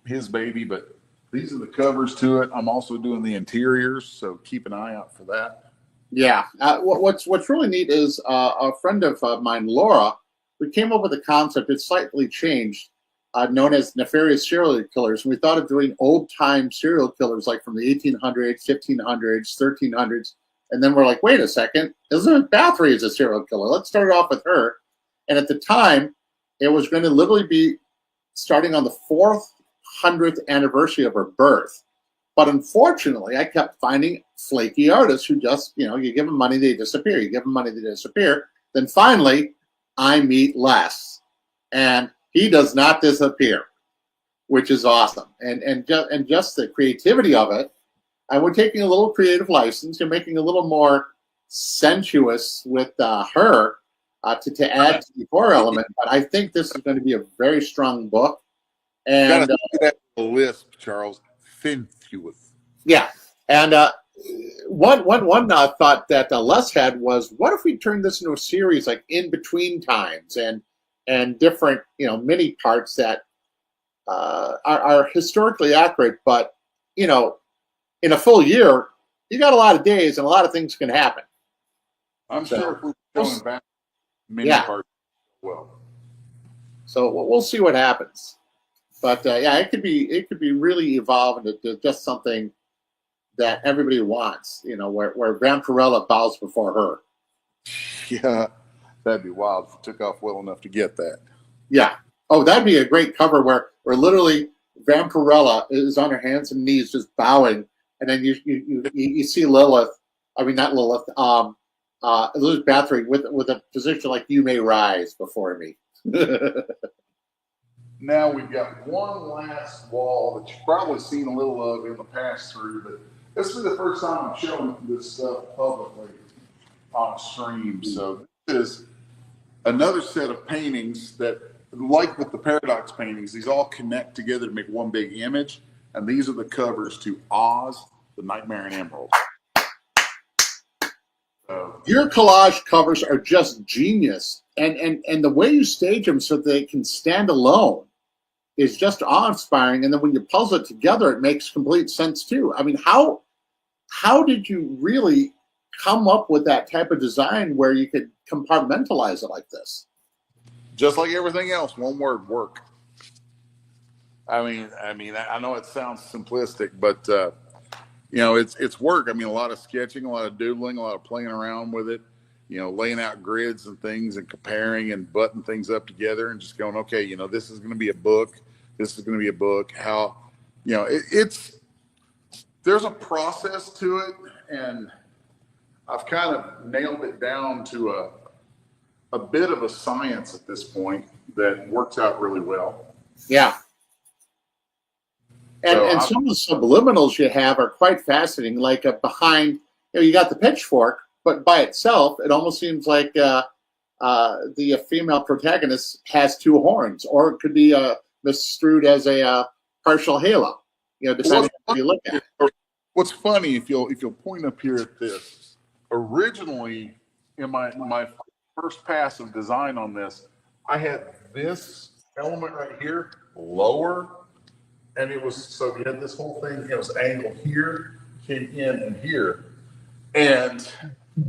his baby. But these are the covers to it. I'm also doing the interiors, so keep an eye out for that. Yeah. What's really neat is a friend of mine, Laura, we came up with a concept. It's slightly changed, known as nefarious serial killers. And we thought of doing old time serial killers like from the 1800s, 1500s, 1300s. And then we're like, wait a second, Elizabeth Bathory is a serial killer. Let's start off with her. And at the time, it was going to literally be starting on the 400th anniversary of her birth. But unfortunately, I kept finding flaky artists who just, you give them money, they disappear. You give them money, they disappear. Then finally, I meet Les, and he does not disappear, which is awesome. And just the creativity of it. And we're taking a little creative license. You're making a little more sensuous with her to add to the horror element. But I think this is going to be a very strong book. And that lisp, Charles. Sensuous. Yeah. And one thought that Les had was, what if we turned this into a series like in between times and different mini parts that are historically accurate, but in a full year you got a lot of days and a lot of things can happen. I'm sure if we're going back many parts as well. So we'll see what happens. But it could be really evolving into just something that everybody wants, where Vampirella bows before her. Yeah, that'd be wild if it took off well enough to get that. Yeah. Oh, that'd be a great cover where literally Vampirella is on her hands and knees just bowing, and then you see Lilith. I mean, not Lilith. Elizabeth Bathory with a position like "You may rise before me." Now we've got one last wall that you've probably seen a little of in the past through, but this is the first time I'm showing this stuff publicly on stream. So this is another set of paintings that, like with the Paradox paintings, these all connect together to make one big image. And these are the covers to Oz, the Nightmare in Emerald. Your collage covers are just genius. And the way you stage them so they can stand alone is just awe-inspiring. And then when you puzzle it together, it makes complete sense too. I mean, how did you really come up with that type of design where you could compartmentalize it like this? Just like everything else, one word: work. I mean, I know it sounds simplistic, but it's work. I mean, a lot of sketching, a lot of doodling, a lot of playing around with it. Laying out grids and things and comparing and button things up together and just going, okay, this is going to be a book. This is going to be a book. How, there's a process to it, and I've kind of nailed it down to a bit of a science at this point that works out really well. Yeah. And some of the subliminals you have are quite fascinating. Like behind, you got the pitchfork, but by itself, it almost seems like the female protagonist has two horns, or it could be misconstrued as a partial halo. Depending on how you look at it. What's funny, if you'll point up here at this, originally in my first pass of design on this, I had this element right here lower, and it was so you had this whole thing. It was angled here, came in, and here, and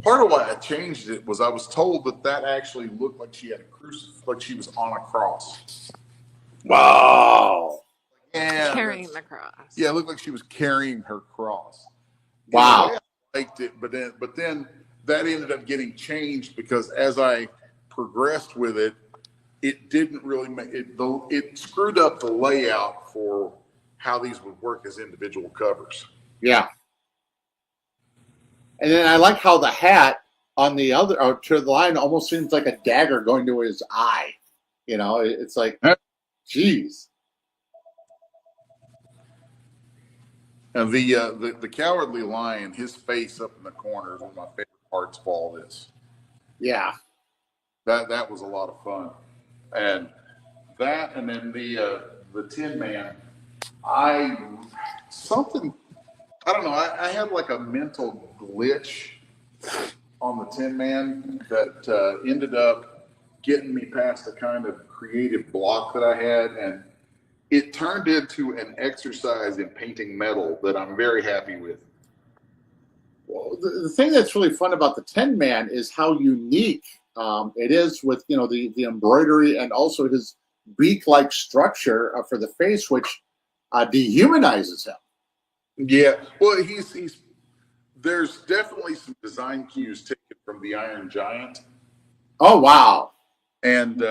part of why I changed it was I was told that actually looked like she had a crucifix, like she was on a cross. Wow. And Carrying the cross. Yeah, it looked like she was carrying her cross. Wow. I liked it, but then that ended up getting changed because as I progressed with it, it didn't really make it. It screwed up the layout for how these would work as individual covers. Yeah. And then I like how the hat on the other to the line almost seems like a dagger going to his eye. It's like, geez. And the cowardly lion, his face up in the corner is one of my favorite parts of all this. Yeah. That was a lot of fun. And that, and then the Tin Man, I don't know, I had like a mental glitch on the Tin Man that ended up getting me past the kind of creative block that I had, and it turned into an exercise in painting metal that I'm very happy with. Well, the thing that's really fun about the Tin Man is how unique it is with the embroidery and also his beak-like structure for the face, which dehumanizes him. Yeah, well, he's there's definitely some design cues taken from the Iron Giant. Oh wow! And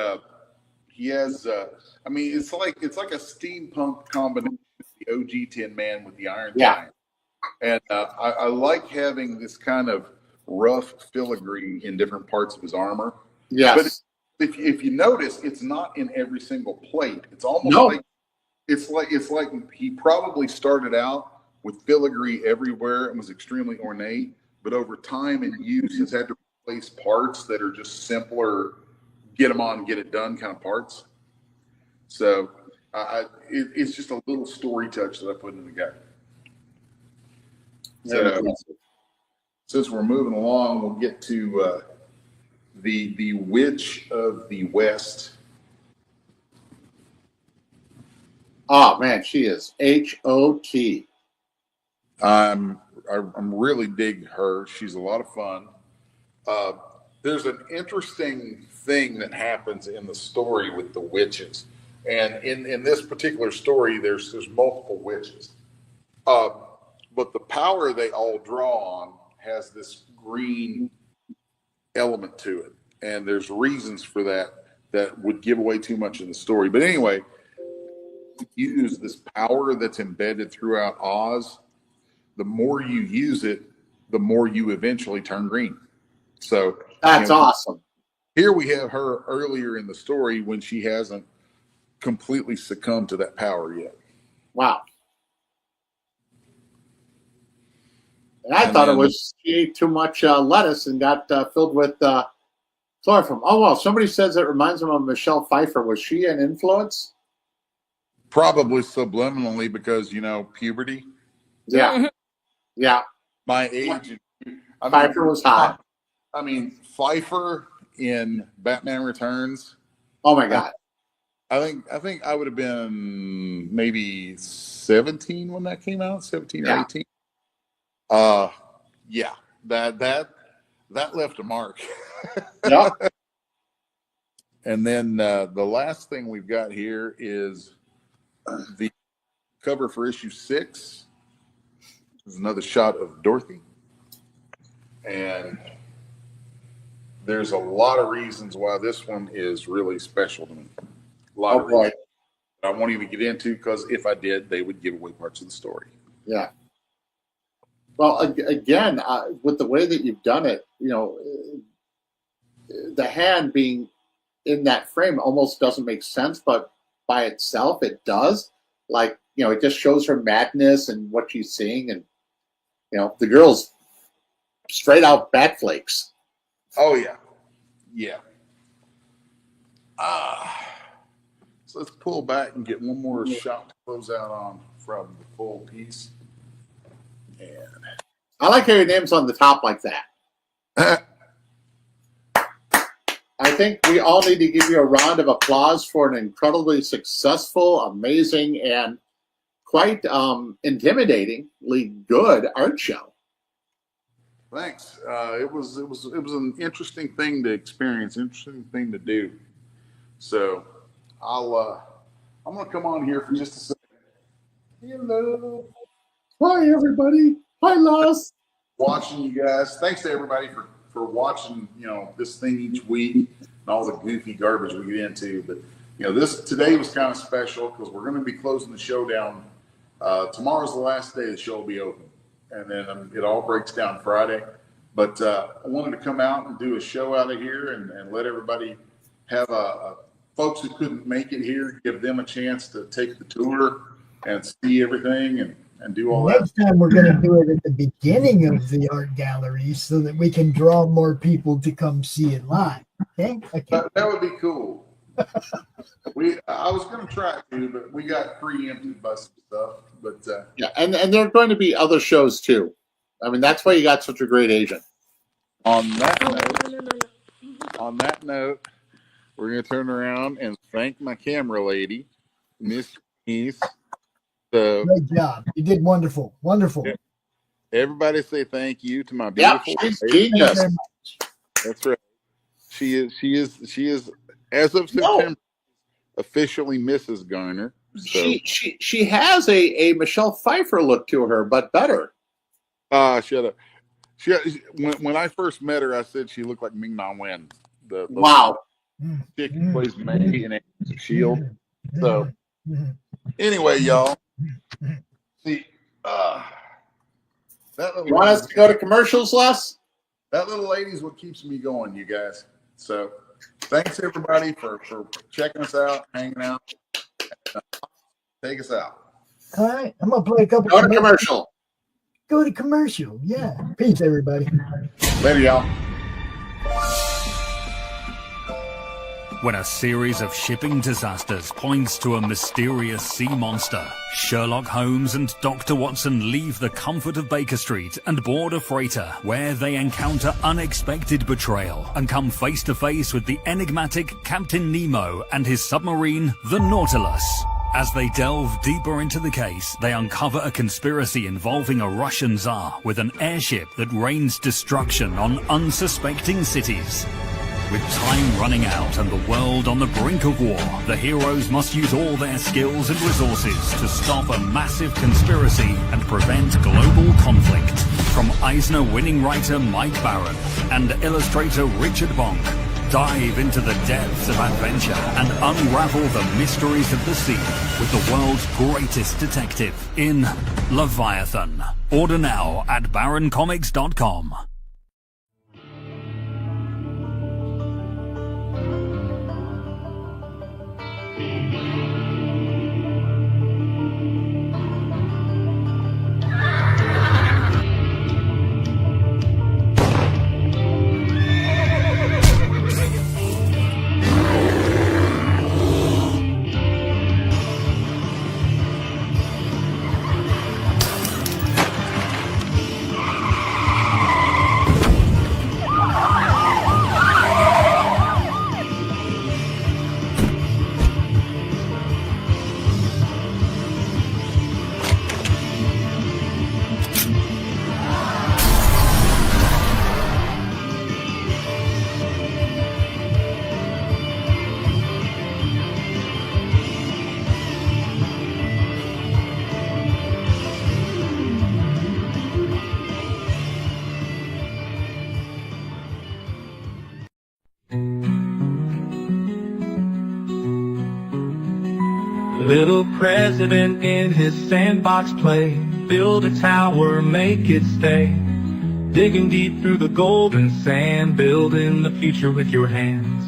he has, I mean, it's like a steampunk combination of the OG Tin Man with the Iron Giant. And I like having this kind of rough filigree in different parts of his armor. Yes. But if you notice, it's not in every single plate. It's almost like he probably started out with filigree everywhere and was extremely ornate, but over time and use has had to replace parts that are just simpler, get them on, get it done kind of parts. So it's just a little story touch that I put in the guy. So since we're moving along, we'll get to the Witch of the West. Oh man, she is HOT. I'm really dig her. She's a lot of fun. There's an interesting thing that happens in the story with the witches, and in this particular story, there's multiple witches, but the power they all draw on has this green element to it, and there's reasons for that would give away too much in the story. But anyway, use this power that's embedded throughout Oz. The more you use it, the more you eventually turn green. So that's awesome. Here we have her earlier in the story when she hasn't completely succumbed to that power yet. Wow. And I thought it was she ate too much lettuce and got filled with chloroform. Oh, well, somebody says it reminds them of Michelle Pfeiffer. Was she an influence? Probably subliminally because, puberty. Yeah. Yeah. My age. Pfeiffer was hot. I mean, Pfeiffer in Batman Returns. Oh, my God. I think I would have been maybe 17 when that came out, 17 or 18. Yeah, that left a mark. Yeah. And then the last thing we've got here is the cover for issue 6. This is another shot of Dorothy, and there's a lot of reasons why this one is really special to me. A lot of reasons I won't even get into, because if I did, they would give away parts of the story. Yeah. Well, again, with the way that you've done it, the hand being in that frame almost doesn't make sense, but by itself, it does. Like, it just shows her madness and what she's seeing. And, the girl's straight out backflakes. Oh, yeah. Yeah. So let's pull back and get one more shot to close out on from the full piece. And I like how your name's on the top like that. I think we all need to give you a round of applause for an incredibly successful, amazing, and quite intimidatingly good art show. Thanks. It was an interesting thing to experience, interesting thing to do. So I'm gonna come on here for just a second. Hello. Hi everybody. Hi Loss. Watching you guys. Thanks to everybody for watching, this thing each week and all the goofy garbage we get into. But this today was kind of special because we're going to be closing the show down. Tomorrow's the last day the show will be open, and then it all breaks down Friday. But I wanted to come out and do a show out of here and let everybody have folks who couldn't make it here, give them a chance to take the tour and see everything and do all that. Next time we're going to do it at the beginning of the art gallery so that we can draw more people to come see it live. Okay? That would be cool. I was going to try to, but we got preempted by some stuff. But yeah, and there are going to be other shows too. I mean, that's why you got such a great agent. On that note, we're going to turn around and thank my camera lady, Miss Denise. Great job. You did wonderful. Wonderful. Everybody say thank you to my Yep, beautiful she's wife. genius. That's right. She is as of September officially Mrs. Garner. So She has a Michelle Pfeiffer look to her, but better. shut up. When I first met her, I said she looked like Ming Na Wen, the Wow. chick who plays May in Agents of Shield. So anyway, y'all, see, You want us to go to commercials, Les? that little lady's what keeps me going, you guys. So thanks everybody for checking us out, hanging out. Take us out. All right, I'm gonna play a couple. Go to commercial. Go to commercial. Yeah. Peace, everybody. Later, y'all. When a series of shipping disasters points to a mysterious sea monster, Sherlock Holmes and Dr. Watson leave the comfort of Baker Street and board a freighter where they encounter unexpected betrayal and come face to face with the enigmatic Captain Nemo and his submarine, the Nautilus. As they delve deeper into the case, they uncover a conspiracy involving a Russian Tsar with an airship that rains destruction on unsuspecting cities. With time running out and the world on the brink of war, the heroes must use all their skills and resources to stop a massive conspiracy and prevent global conflict. From Eisner-winning writer Mike Barron and illustrator Richard Bonk, dive into the depths of adventure and unravel the mysteries of the sea with the world's greatest detective in Leviathan. Order now at baroncomics.com. Little president in his sandbox play, build a tower, make it stay. Digging deep through the golden sand, building the future with your hands.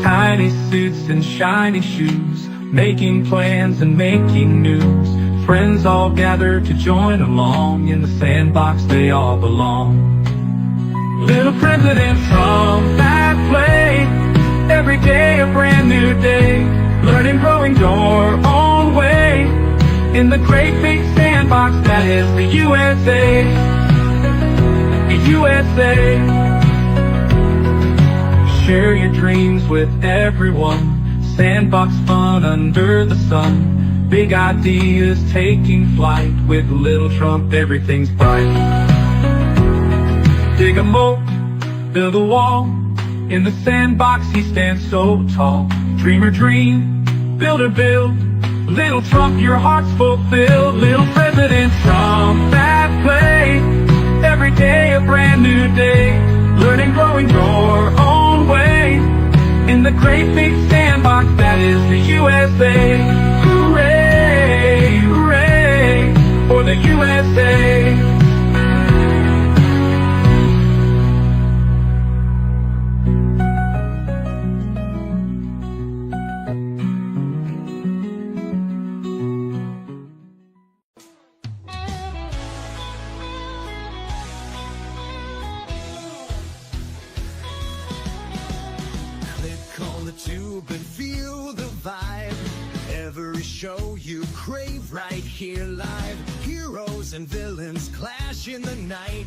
Tiny suits and shiny shoes, making plans and making news. Friends all gather to join along, in the sandbox they all belong. Little president from that play, every day a brand new day. Learning, growing your own way, in the great big sandbox that is the USA. USA. Share your dreams with everyone, sandbox fun under the sun. Big ideas taking flight, with Little Trump everything's bright. Dig a moat, build a wall, in the sandbox he stands so tall. Dreamer dream, builder build, Little Trump your heart's fulfilled. Little President Trump that play, every day a brand new day. Learning, growing your own way, in the great big sandbox that is the USA. Hooray, hooray, for the USA. Show you crave right here live. Heroes and villains clash in the night.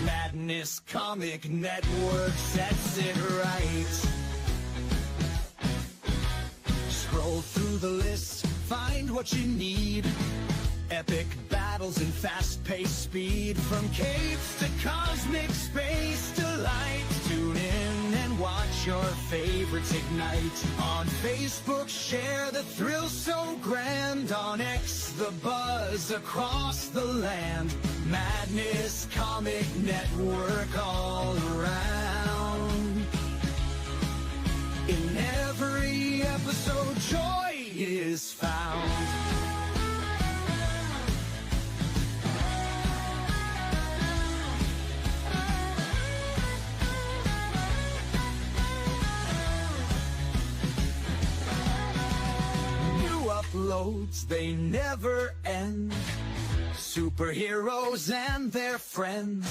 Madness Comic Network sets it right. Scroll through the list, find what you need. Epic battle. battles and fast-paced speed. From capes to cosmic space delight. Tune in and watch your favorites ignite. On Facebook, share the thrill so grand. On X, the buzz across the land. Madness Comic Network all around. In every episode, joy is found. Uploads, they never end. Superheroes and their friends.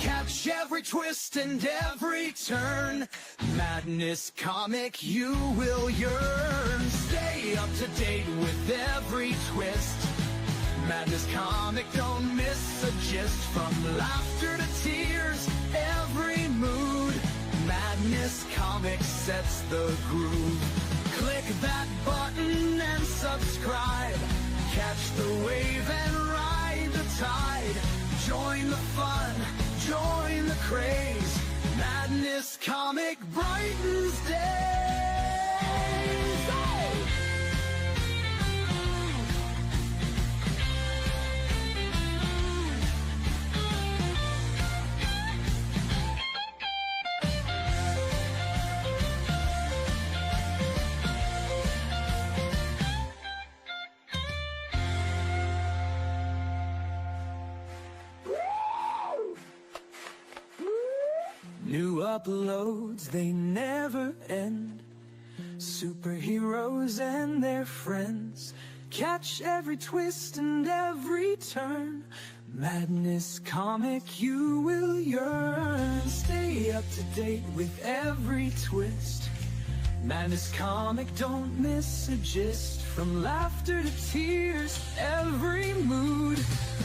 Catch every twist and every turn. Madness Comic, you will yearn. Stay up to date with every twist. Madness Comic, don't miss a gist. From laughter to tears, every mood. Madness Comic sets the groove. Click that button and subscribe. Catch the wave and ride the tide. Join the fun, join the craze. Madness Comic brightens days. Hey! New uploads, they never end. Superheroes and their friends. Catch every twist and every turn. Madness Comic, you will yearn. Stay up to date with every twist. Madness Comic, don't miss a gist. From laughter to tears, every mood.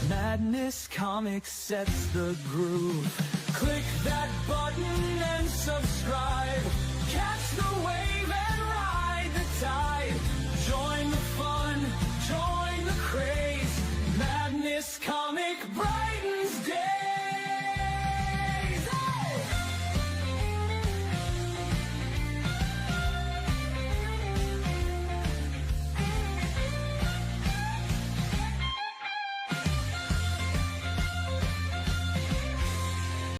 Madness Comic sets the groove. Click that button and subscribe. Catch the wave and ride the tide. Join the fun, join the craze. Madness Comic.